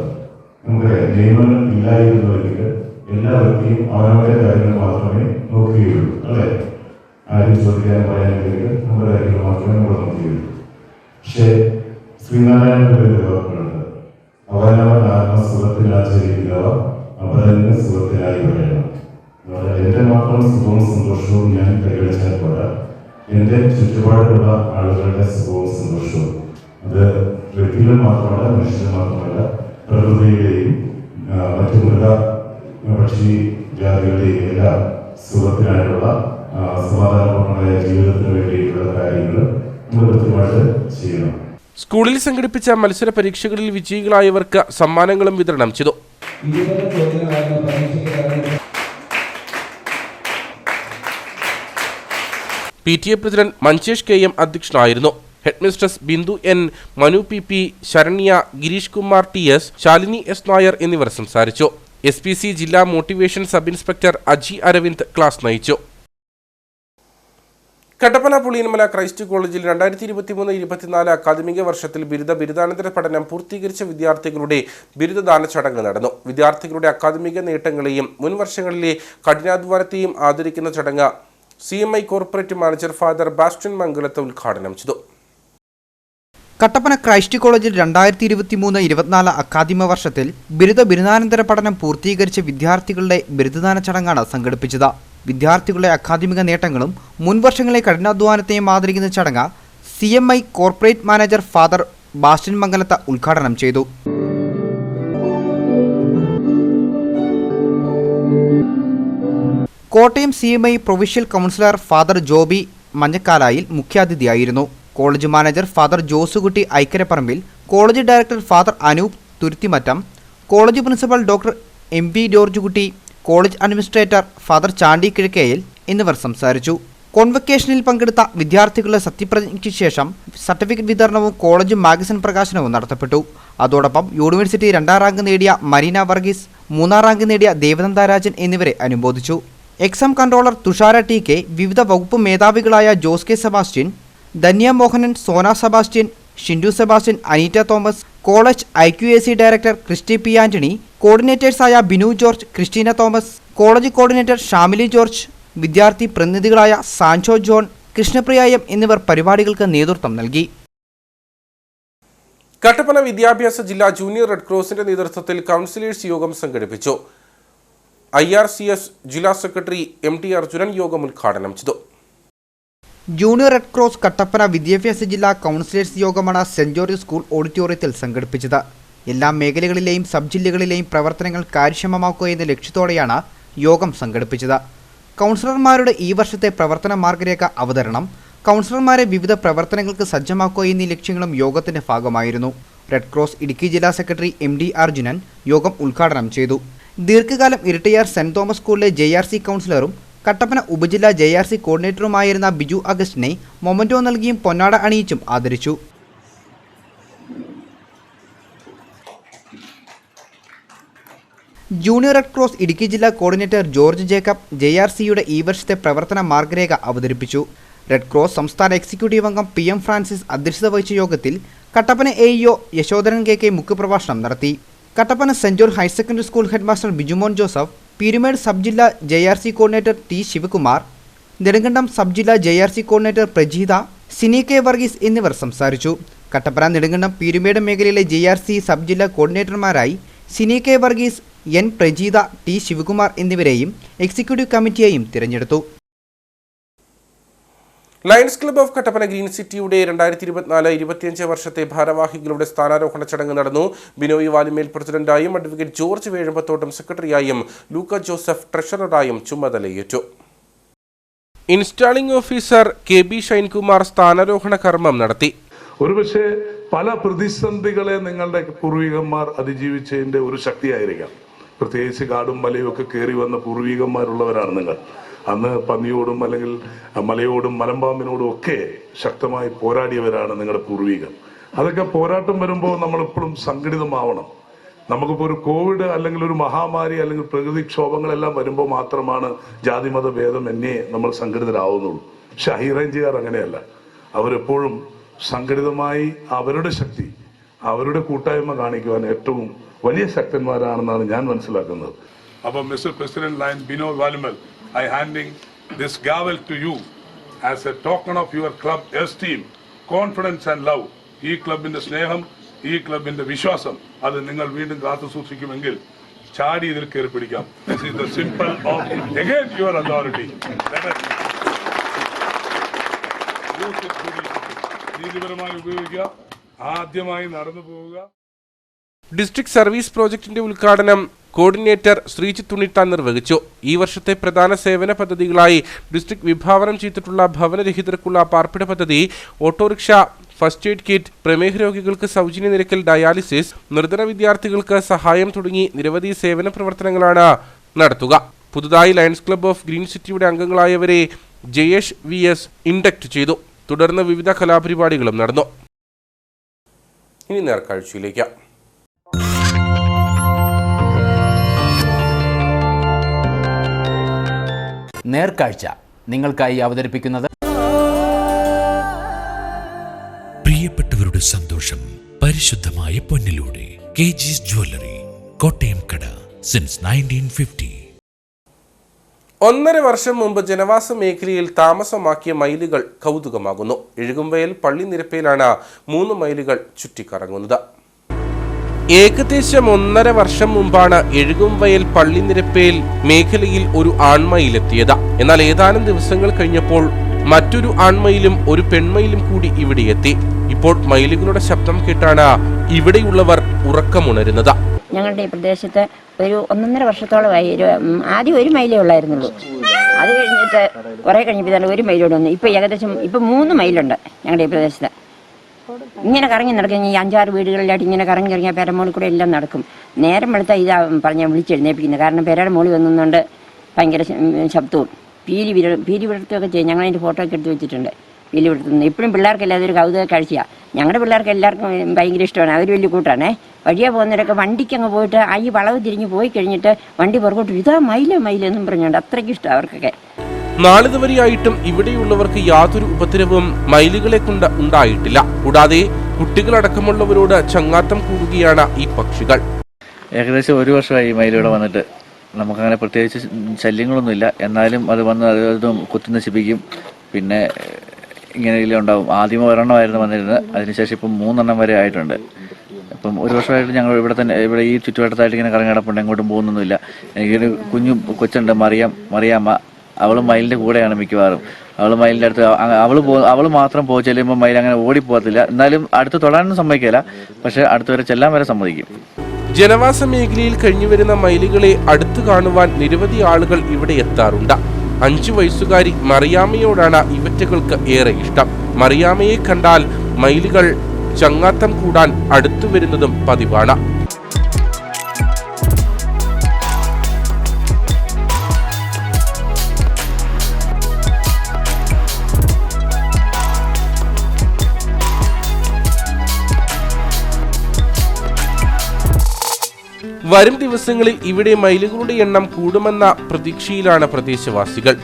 നമുക്കറിയാം, നിയമങ്ങൾ ഇല്ലായിരുന്നുവെങ്കിൽ എല്ലാ വ്യക്തിയും അവനവന്റെ കാര്യങ്ങൾ മാത്രമേ നോക്കുകയുള്ളൂ, അല്ലെ? ആരും ചോദിക്കാൻ പറയാനില്ലെങ്കിൽ നമ്മുടെ കാര്യങ്ങൾ മാത്രമേ നമ്മൾ നോക്കുകയുള്ളൂ. പക്ഷേ ശ്രീനാരായണ വാക്കുകളുണ്ട്, അവനവൻ ആത്മസുഖത്തിൽ ആചരിക്കുന്നവ അവനെ സുഖത്തിനായി പറയണം. എന്റെ മാത്രം സുഖവും സന്തോഷവും ഞാൻ പരിഗണിച്ചാൽ പോരാ, എന്റെ ചുറ്റുപാടിലുള്ള ആളുകളുടെ സുഖവും സന്തോഷവും. അത് വ്യക്തികൾ മാത്രമല്ല, മനുഷ്യർ മാത്രമല്ല, പ്രകൃതിയുടെയും മറ്റു പക്ഷി ജാതികളുടെയും എല്ലാ സുഖത്തിനായിട്ടുള്ള സമാധാനപൂർണ്ണമായ ജീവിതത്തിന് വേണ്ടിയിട്ടുള്ള കാര്യങ്ങൾ നമ്മൾ കൃത്യമായിട്ട് ചെയ്യണം. സ്കൂളിൽ സംഘടിപ്പിച്ച മത്സര പരീക്ഷകളിൽ വിജയികളായവർക്ക് സമ്മാനങ്ങളും വിതരണം ചെയ്തു. PTA പ്രസിഡന്റ് മഞ്ചേഷ് KM അധ്യക്ഷനായിരുന്നു. Headmistress Bindu N, Manu PP, Saranya, Girish Kumar TS, Shalini S Nair എന്നിവർ സംസാരിച്ചു. SPC ജില്ലാ motivation sub inspector Aji Aravind class നയിച്ചു. കട്ടപ്പന പുളിയൻമല ക്രൈസ്റ്റ് കോളേജിൽ 2023-24 അക്കാദമിക വർഷത്തിൽ ബിരുദാനന്തര പഠനം പൂർത്തീകരിച്ച വിദ്യാർത്ഥികളുടെ ബിരുദദാന ചടങ്ങ് നടന്നു. വിദ്യാർത്ഥികളുടെ അക്കാദമിക നേട്ടങ്ങളെയും മുൻ വർഷങ്ങളിലെ കഠിനാധ്വാനത്തെയും ആദരിക്കുന്ന ചടങ്ങ് CMI corporate manager father Bastian Mangalath ഉദ്ഘാടനം ചെയ്തു. കട്ടപ്പന ക്രൈസ്റ്റ് കോളേജിൽ 2023-24 അക്കാദമിക വർഷത്തിൽ ബിരുദാനന്തര പഠനം പൂർത്തീകരിച്ച വിദ്യാർത്ഥികളുടെ ബിരുദദാന ചടങ്ങാണ് സംഘടിപ്പിച്ചത്. വിദ്യാർത്ഥികളുടെ അക്കാദമിക നേട്ടങ്ങളും മുൻവർഷങ്ങളിലെ കഠിനാധ്വാനത്തെയും ആദരിക്കുന്ന ചടങ്ങ് CMI corporate manager father Bastian Mangalath ഉദ്ഘാടനം ചെയ്തു. Kottayam CMI provincial councillor father Joby Manjakkalayil മുഖ്യാതിഥിയായിരുന്നു. College manager father Josukutty Aikkaraparambil, college director father Anoop Thuruthimattam, college principal doctor MV Georgekutty, college administrator father Chandy Kizhakkeyil എന്നിവർ സംസാരിച്ചു. കോൺവക്കേഷനിൽ പങ്കെടുത്ത വിദ്യാർത്ഥികളുടെ സത്യപ്രതിജ്ഞയ്ക്ക് ശേഷം സർട്ടിഫിക്കറ്റ് വിതരണവും കോളേജ് മാഗസിൻ പ്രകാശനവും നടത്തപ്പെട്ടു. അതോടൊപ്പം യൂണിവേഴ്സിറ്റി 2ാം റാങ്ക് നേടിയ മരീന വർഗീസ്, 3ാം റാങ്ക് നേടിയ ദേവനന്ദ രാജൻ എന്നിവരെ അനുമോദിച്ചു. എക്സാം കൺട്രോളർ തുഷാര TK, വിവിധ വകുപ്പ് മേധാവികളായ Jose K Sebastian, Dhanya Mohanan, Sona Sebastian, Shindu Sebastian, Aneeta Thomas, college IQAC director Christy P Antony, കോർഡിനേറ്റേഴ്സായ ബിനു ജോർജ്, ക്രിസ്റ്റീന തോമസ്, കോളേജ് കോർഡിനേറ്റർ ഷാമിലി ജോർജ്, വിദ്യാർത്ഥി പ്രതിനിധികളായ സാൻചോ ജോൺ, കൃഷ്ണപ്രിയ M എന്നിവർ പരിപാടികൾക്ക് നേതൃത്വം നൽകി. കട്ടപ്പന വിദ്യാഭ്യാസ ജില്ലാ ജൂനിയർ റെഡ് ക്രോസിന്റെ നേതൃത്വത്തിൽ കൗൺസിലേഴ്സ് യോഗം സംഘടിപ്പിച്ചു. IRCS ജില്ലാ സെക്രട്ടറി MT അർജുനൻ യോഗം ഉദ്ഘാടനം ചെയ്തു. ജൂനിയർ റെഡ് ക്രോസ് കട്ടപ്പന വിദ്യാഭ്യാസ ജില്ലാ കൗൺസിലേഴ്സ് യോഗമാണ് സെന്റ് ജോർജ് സ്കൂൾ ഓഡിറ്റോറിയത്തിൽ സംഘടിപ്പിച്ചത്. എല്ലാ മേഖലകളിലെയും സബ് ജില്ലകളിലെയും പ്രവർത്തനങ്ങൾ കാര്യക്ഷമമാക്കുക എന്ന ലക്ഷ്യത്തോടെയാണ് യോഗം സംഘടിപ്പിച്ചത്. കൗൺസിലർമാരുടെ ഈ വർഷത്തെ പ്രവർത്തന മാർഗരേഖ അവതരണം, കൗൺസിലർമാരെ വിവിധ പ്രവർത്തനങ്ങൾക്ക് സജ്ജമാക്കുക എന്നീ ലക്ഷ്യങ്ങളും യോഗത്തിന്റെ ഭാഗമായിരുന്നു. റെഡ് ക്രോസ് ഇടുക്കി ജില്ലാ സെക്രട്ടറി MD അർജുനൻ യോഗം ഉദ്ഘാടനം ചെയ്തു. ദീർഘകാലം ഇരട്ടയാർ സെന്റ് തോമസ് സ്കൂളിലെ JRC കൗൺസിലറും കട്ടപ്പന ഉപജില്ലാ JRC കോർഡിനേറ്ററുമായിരുന്ന ബിജു അഗസ്റ്റിനെ മൊമന്റോ നൽകിയും പൊന്നാട അണിയിച്ചും ആദരിച്ചു. ജൂനിയർ റെഡ് ക്രോസ് ഇടുക്കി ജില്ലാ കോർഡിനേറ്റർ ജോർജ് ജേക്കബ് JRCയുടെ ഈ വർഷത്തെ പ്രവർത്തന മാർഗരേഖ അവതരിപ്പിച്ചു. റെഡ് ക്രോസ് സംസ്ഥാന എക്സിക്യൂട്ടീവ് അംഗം PM ഫ്രാൻസിസ് അധ്യക്ഷത വഹിച്ച യോഗത്തിൽ കട്ടപ്പന AEO യശോധരൻ KK മുഖ്യപ്രഭാഷണം നടത്തി. Kattappana saint George higher secondary school headmaster Bijumon Joseph, Peerumede sub ജില്ലാ JRC coordinator T Sivakumar, Nedumkandam sub ജില്ലാ JRC coordinator Prajeetha, Sini K Varghese എന്നിവർ സംസാരിച്ചു. കട്ടപ്പന, നെടുങ്കണ്ടം, പീരുമേട് മേഖലയിലെ JRC സബ് ജില്ലാ കോർഡിനേറ്റർമാരായി Sini K Varghese, N പ്രജീത, T Shivakumar എന്നിവരെയും എക്സിക്യൂട്ടീവ് കമ്മിറ്റിയെയും തിരഞ്ഞെടുത്തു. Lions club of Kattappana green സിറ്റിയുടെ 2024-25 വർഷത്തെ ഭാരവാഹികളുടെ സ്ഥാനാരോഹണ ചടങ്ങ് നടന്നു. ബിനോയ് വാലിമേൽ പ്രസിഡന്റായും അഡ്വക്കേറ്റ് ജോർജ് വേഴമ്പത്തോട്ടം സെക്രട്ടറിയായും ലൂക്ക ജോസഫ് ട്രഷററായും ചുമതലയേറ്റു. ഇൻസ്റ്റാളിംഗ് ഓഫീസർ KB ഷൈൻകുമാർ സ്ഥാനാരോഹണ കർമ്മം നടത്തി. ഒരുപക്ഷെ പല പ്രതിസന്ധികളെ നിങ്ങളുടെ പൂർവികന്മാർ അതിജീവിച്ചതിൻ്റെ ഒരു ശക്തിയായിരിക്കാം. പ്രത്യേകിച്ച് കാടും മലയും ഒക്കെ കയറി വന്ന പൂർവികന്മാരുള്ളവരാണ് നിങ്ങൾ. അന്ന് പന്നിയോടും അല്ലെങ്കിൽ മലയോടും മലമ്പാമ്പിനോടും ഒക്കെ ശക്തമായി പോരാടിയവരാണ് നിങ്ങളുടെ പൂർവികർ. അതൊക്കെ പോരാട്ടം വരുമ്പോൾ നമ്മളെപ്പോഴും സംഘടിതമാവണം. നമുക്കിപ്പോൾ ഒരു കോവിഡ് അല്ലെങ്കിൽ ഒരു മഹാമാരി അല്ലെങ്കിൽ പ്രകൃതിക്ഷോഭങ്ങളെല്ലാം വരുമ്പോൾ മാത്രമാണ് ജാതിമത ഭേദം നമ്മൾ സംഘടിതരാവുന്നുള്ളൂ. പക്ഷെ ഹൈ റേഞ്ചുകാർ അങ്ങനെയല്ല. അവരെപ്പോഴും സംഘടിതമായി അവരുടെ ശക്തി, അവരുടെ കൂട്ടായ്മ കാണിക്കുവാൻ ഏറ്റവും വലിയ ശക്തന്മാരാണെന്നാണ് ഞാൻ മനസ്സിലാക്കുന്നത്. അപ്പോൾ mister president lion Binoy Valimal, I handing this gavel to you as a token of your club esteem, confidence and love. ഈ ക്ലബിന്റെ സ്നേഹം, ഈ ക്ലബിന്റെ വിശ്വാസം അത് നിങ്ങൾ വീണ്ടും കാത്തു സൂക്ഷിക്കുമെങ്കിൽ ചാടി ഇതിൽ കയറി പിടിക്കാം. This is the symbol of again your authority. നീതിപരമായി ഉപയോഗിക്കുക, ആദ്യമായി നടന്നു പോവുക. ഡിസ്ട്രിക്ട് സർവീസ് പ്രോജക്ടിന്റെ ഉദ്ഘാടനം കോർഡിനേറ്റർ ശ്രീജിത്ത് ഉണ്ണിത്താൻ നിർവഹിച്ചു. ഈ വർഷത്തെ പ്രധാന സേവന പദ്ധതികളായി ഡിസ്ട്രിക്ട് വിഭാവനം ചെയ്തിട്ടുള്ള ഭവനരഹിതർക്കുള്ള പാർപ്പിട പദ്ധതി, ഓട്ടോറിക്ഷ, ഫസ്റ്റ് എയ്ഡ് കിറ്റ്, പ്രമേഹ രോഗികൾക്ക് സൗജന്യ നിരക്കിൽ ഡയാലിസിസ്, നിർധന വിദ്യാർത്ഥികൾക്ക് സഹായം തുടങ്ങി നിരവധി സേവന പ്രവർത്തനങ്ങളാണ് നടത്തുക. പുതുതായി ലയൺസ് ക്ലബ്ബ് ഓഫ് ഗ്രീൻ സിറ്റിയുടെ അംഗങ്ങളായവരെ ജയേഷ് VS ഇൻഡക്ട് ചെയ്തു. തുടർന്ന് വിവിധ കലാപരിപാടികളും നടന്നു. ഇനി നേർക്കാഴ്ചയിലേക്ക്. നേർക്കാഴ്ച നിങ്ങൾക്കായി അവതരിപ്പിക്കുന്നത് പ്രിയപ്പെട്ടവരുടെ സന്തോഷം പരിശുദ്ധമായ പൊന്നിലൂടെ KG's ജ്വല്ലറി, കോട്ടയം കട, സിൻസ് 1950. 1.5 വർഷം മുമ്പ് ജനവാസ മേഖലയിൽ താമസമാക്കിയ മയിലുകൾ കൗതുകമാകുന്നു. എഴുകുംവയൽ പള്ളിനിരപ്പയിലാണ് 3 മയിലുകൾ ചുറ്റിക്കറങ്ങുന്നത്. ഏകദേശം 1.5 വർഷം മുമ്പാണ് എഴുകുംവയൽ പള്ളിനിരപ്പേൽ മേഖലയിൽ ഒരു ആൺമയിലെത്തിയത്. എന്നാൽ ഏതാനും ദിവസങ്ങൾ കഴിഞ്ഞപ്പോൾ മറ്റൊരു ആൺമയിലും ഒരു പെൺമയിലും കൂടി ഇവിടെ എത്തി. ഇപ്പോൾ മയിലുകളുടെ ശബ്ദം കേട്ടാണ് ഇവിടെയുള്ളവർ ഉറക്കമുണരുന്നത്. ഞങ്ങളുടെ ഈ പ്രദേശത്ത് ഒരു 1.5 വർഷത്തോളമായി ആദ്യം ഒരു മയിലേ ഉള്ളായിരുന്നുള്ളൂ. അത് കഴിഞ്ഞിട്ട് കുറേ കഴിഞ്ഞപ്പോൾ ഒരു മയിലോട് വന്നു. ഇപ്പോൾ ഏകദേശം 3 മയിലുണ്ട് ഞങ്ങളുടെ ഈ പ്രദേശത്ത്. ഇങ്ങനെ കറങ്ങി നടക്കും. ഈ 5-6 വീടുകളിലായിട്ട് ഇങ്ങനെ കറങ്ങിയ പേരമോളിൽ കൂടെ എല്ലാം നടക്കും. നേരം വെളുത്ത ഇതാ പറഞ്ഞ വിളിച്ചെഴുന്നേപ്പിക്കുന്നത്. കാരണം പേരയുടെ മോളിൽ വന്നുകൊണ്ട് ഭയങ്കര ശബ്ദവും പീലി വിടർത്തുകയൊക്കെ ചെയ്യും. ഞങ്ങളതിൻ്റെ ഫോട്ടോ ഒക്കെ എടുത്ത് വെച്ചിട്ടുണ്ട്. പീലി വിടർത്തുന്നത് ഇപ്പോഴും പിള്ളേർക്കെല്ലാം അതൊരു കൗതുക കാഴ്ചയാണ്. ഞങ്ങളുടെ പിള്ളേർക്ക് എല്ലാവർക്കും ഭയങ്കര ഇഷ്ടമാണ്. അവർ വലിയ കൂട്ടാണേ. വഴിയെ പോകുന്നവരൊക്കെ വണ്ടിക്ക് അങ്ങ് പോയിട്ട് ഈ വളവ് തിരിഞ്ഞ് പോയി കഴിഞ്ഞിട്ട് വണ്ടി പുറകോട്ട് ഇതാ മയിലെന്നും പറഞ്ഞുകൊണ്ട് അത്രയ്ക്ക് ഇഷ്ടമാണ് അവർക്കൊക്കെ. നാളിതുവരെയായിട്ടും ഇവിടെയുള്ളവർക്ക് യാതൊരു ഉപദ്രവവും മയിലുകളെ കൊണ്ട് ഉണ്ടായിട്ടില്ല. കൂടാതെ കുട്ടികളടക്കമുള്ളവരോട് ചങ്ങാത്തം കൂടുകയാണ് ഈ പക്ഷികൾ. ഏകദേശം 1 വർഷമായി മയിലിവിടെ വന്നിട്ട്. നമുക്കങ്ങനെ പ്രത്യേകിച്ച് ശല്യങ്ങളൊന്നുമില്ല. എന്നാലും അത് വന്ന് അതും കുത്തി നശിപ്പിക്കും. പിന്നെ ഇങ്ങനെ ഉണ്ടാവും. ആദ്യം 1 എണ്ണമായിരുന്നു വന്നിരുന്നത്. അതിനുശേഷം ഇപ്പം 3 എണ്ണം വരെ ആയിട്ടുണ്ട്. ഇപ്പം ഒരു വർഷമായിട്ട് ഞങ്ങൾ ഇവിടെ ഈ ചുറ്റുവട്ടത്തായിട്ട് ഇങ്ങനെ കറങ്ങി കിടപ്പുണ്ട്, എങ്ങോട്ടും പോകുന്നൊന്നുമില്ല. എനിക്കൊരു കൊച്ചുണ്ട്, മറിയാമ്മ. അവളും മയിലിൻ്റെ കൂടെയാണ് മിക്കവാറും. അവൾ മയിലിൻ്റെ അടുത്ത് അവൾ മാത്രം പോയി ചെല്ലുമ്പോൾ മയിൽ അങ്ങനെ ഓടിപ്പോകത്തില്ല. എന്നാലും അടുത്ത് തൊടാനൊന്നും സമ്മതിക്കില്ല, പക്ഷെ അടുത്ത് വരെ ചെല്ലാൻ വരെ സമ്മതിക്കും. ജനവാസ മേഖലയിൽ കഴിഞ്ഞുവരുന്ന മയിലുകളെ അടുത്തു കാണുവാൻ നിരവധി ആളുകൾ ഇവിടെ എത്താറുണ്ട്. 5 വയസ്സുകാരി മറിയാമ്മയോടാണ് ഇവറ്റകൾക്ക് ഏറെ ഇഷ്ടം. മറിയാമ്മയെ കണ്ടാൽ മയിലുകൾ ചങ്ങാത്തം കൂടാൻ അടുത്തു വരുന്നതും പതിവാണ്. വരും ദിവസങ്ങളിൽ ഇവിടെ മയിലുകളുടെ എണ്ണം കൂടുമെന്ന പ്രതീക്ഷയിലാണ് പ്രദേശവാസികൾ.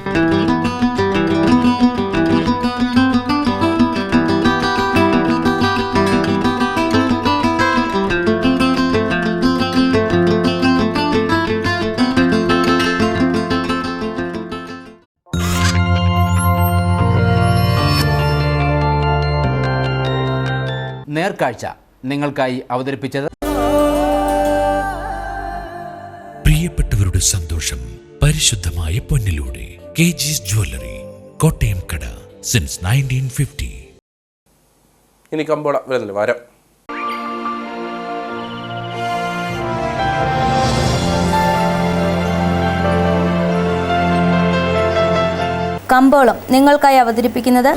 നേർക്കാഴ്ച നിങ്ങൾക്കായി അവതരിപ്പിച്ചത് പ്രിയപ്പെട്ടവരുടെ സന്തോഷം പരിശുദ്ധമായ പൊന്നിലൂടെ KG's ജ്വല്ലറി, കോട്ടയം കട, സിൻസ് 1950. ഇനി കമ്പോള വില നിലവാരം. കമ്പോളം നിങ്ങൾക്കായി അവതരിപ്പിക്കുന്നത്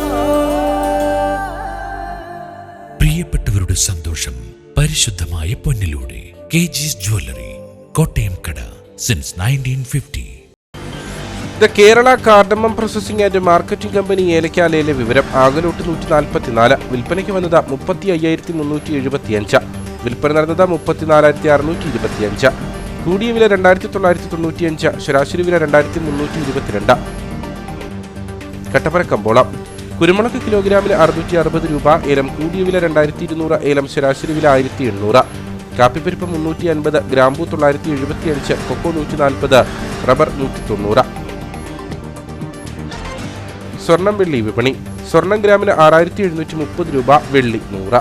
പ്രിയപ്പെട്ടവരുടെ സന്തോഷം പരിശുദ്ധമായ പൊന്നിലൂടെ KG's ജ്വല്ലറി, കോട്ടയം കട, since 1950. The Kerala cardamom processing and marketing company ഏലക്കാലയിലെ വിവരം. ആകലോട്ട് 144, വിൽപ്പനയ്ക്ക് വന്നത് 35,375, വിൽപ്പന നടന്നത് 34,625. കൂടിയ വില 2,995, ശരാശരി വില 2,322. കട്ടപ്പന കമ്പോളം. കുരുമുളക് കിലോഗ്രാമിന് 660 രൂപ, ഏലം കൂടിയ വില 2,200, ഏലം ശരാശരി വില 1,800. കാപ്പിപ്പരിപ്പ് 350, ഗ്രാമ്പൂ 975, കൊക്കോ 140, റബ്ബർ 190. സ്വർണം വെള്ളി വിപണി. സ്വർണം ഗ്രാമിന് 6,730 രൂപ, വെള്ളി 100.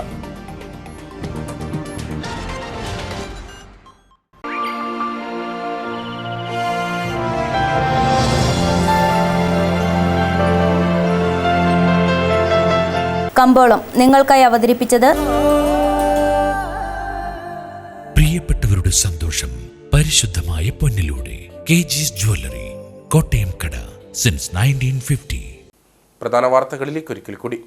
കമ്പോളം നിങ്ങൾക്കായി അവതരിപ്പിച്ചത് പ്രിയപ്പെട്ടവരുടെ സന്തോഷം പരിശുദ്ധമായ പൊന്നിലൂടെ KG's ജ്വല്ലറി, കോട്ടയം കട, സിൻസ് 1950. പ്രധാന വാർത്തകളിലേക്ക് ഒരിക്കൽ കൂടി.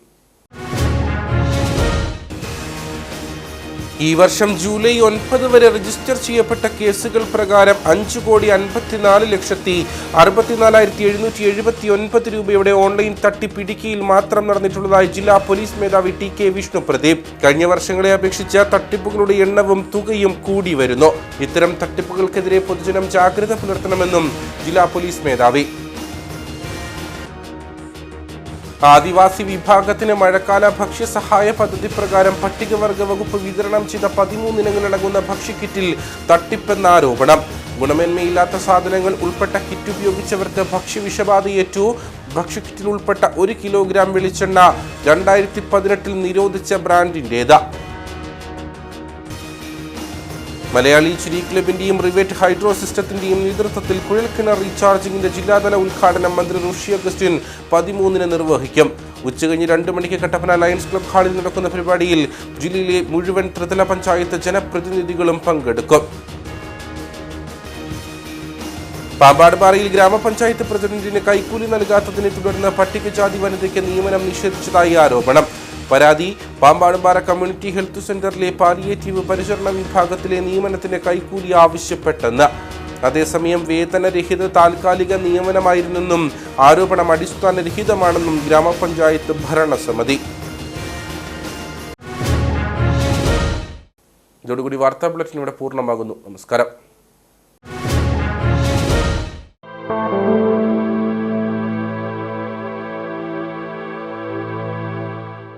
ഈ വർഷം ജൂലൈ 9 വരെ രജിസ്റ്റർ ചെയ്യപ്പെട്ട കേസുകൾ പ്രകാരം 5,54,64,779 രൂപയുടെ ഓൺലൈൻ തട്ടിപ്പ് ഇടുക്കിയിൽ മാത്രം നടന്നിട്ടുള്ളതായി ജില്ലാ പോലീസ് മേധാവി TK വിഷ്ണു പ്രദീപ്. കഴിഞ്ഞ വർഷങ്ങളെ അപേക്ഷിച്ച് തട്ടിപ്പുകളുടെ എണ്ണവും തുകയും കൂടി വരുന്നു. ഇത്തരം തട്ടിപ്പുകൾക്കെതിരെ പൊതുജനം ജാഗ്രത പുലർത്തണമെന്നും ജില്ലാ പോലീസ് മേധാവി. ആദിവാസി വിഭാഗത്തിന് മഴക്കാല ഭക്ഷ്യസഹായ പദ്ധതി പ്രകാരം പട്ടികവർഗ വകുപ്പ് വിതരണം ചെയ്ത 13 ഇനങ്ങളടങ്ങുന്ന ഭക്ഷ്യക്കിറ്റിൽ തട്ടിപ്പെന്ന ആരോപണം. ഗുണമേന്മയില്ലാത്ത സാധനങ്ങൾ ഉൾപ്പെട്ട കിറ്റ് ഉപയോഗിച്ചവർക്ക് ഭക്ഷ്യവിഷബാധയേറ്റു. ഭക്ഷ്യക്കിറ്റിൽ ഉൾപ്പെട്ട 1 കിലോഗ്രാം വെളിച്ചെണ്ണ 2018 നിരോധിച്ച ബ്രാൻഡിൻ്റേത്. മലയാളി ചിരി ക്ലബിന്റെയും റിവേറ്റ് ഹൈഡ്രോ സിസ്റ്റത്തിന്റെയും നേതൃത്വത്തിൽ കുഴൽക്കിണർ റീചാർജിംഗിന്റെ ജില്ലാതല ഉദ്ഘാടനം മന്ത്രി റോഷി അഗസ്റ്റിൻ 13 നിർവഹിക്കും. ഉച്ചകഴിഞ്ഞ് 2 മണിക്ക് കട്ടപ്പന ലയൺസ് ക്ലബ് ഹാളിൽ നടക്കുന്ന പരിപാടിയിൽ ജില്ലയിലെ മുഴുവൻ ത്രിതല പഞ്ചായത്ത് ജനപ്രതിനിധികളും പങ്കെടുക്കും. പാമ്പാടുപാറയിൽ ഗ്രാമപഞ്ചായത്ത് പ്രസിഡന്റിന് കൈക്കൂലി നൽകാത്തതിനെ തുടർന്ന് പട്ടികജാതി വനിതയ്ക്ക് നിയമനം നിഷേധിച്ചതായി ആരോപണം. പരാതി പാമ്പാടുപാറ കമ്മ്യൂണിറ്റി ഹെൽത്ത് സെന്ററിലെ പാലിയേറ്റീവ് പരിചരണ വിഭാഗത്തിലെ നിയമനത്തിന് കൈക്കൂലി ആവശ്യപ്പെട്ടെന്ന്. അതേസമയം വേതനരഹിത താൽക്കാലിക നിയമനമായിരുന്നെന്നും ആരോപണം അടിസ്ഥാനരഹിതമാണെന്നും ഗ്രാമപഞ്ചായത്ത് ഭരണസമിതി. ഇതോടുകൂടി വാർത്താ ബുള്ളറ്റിൻ ഇവിടെ പൂർണ്ണമാകുന്നു. നമസ്കാരം.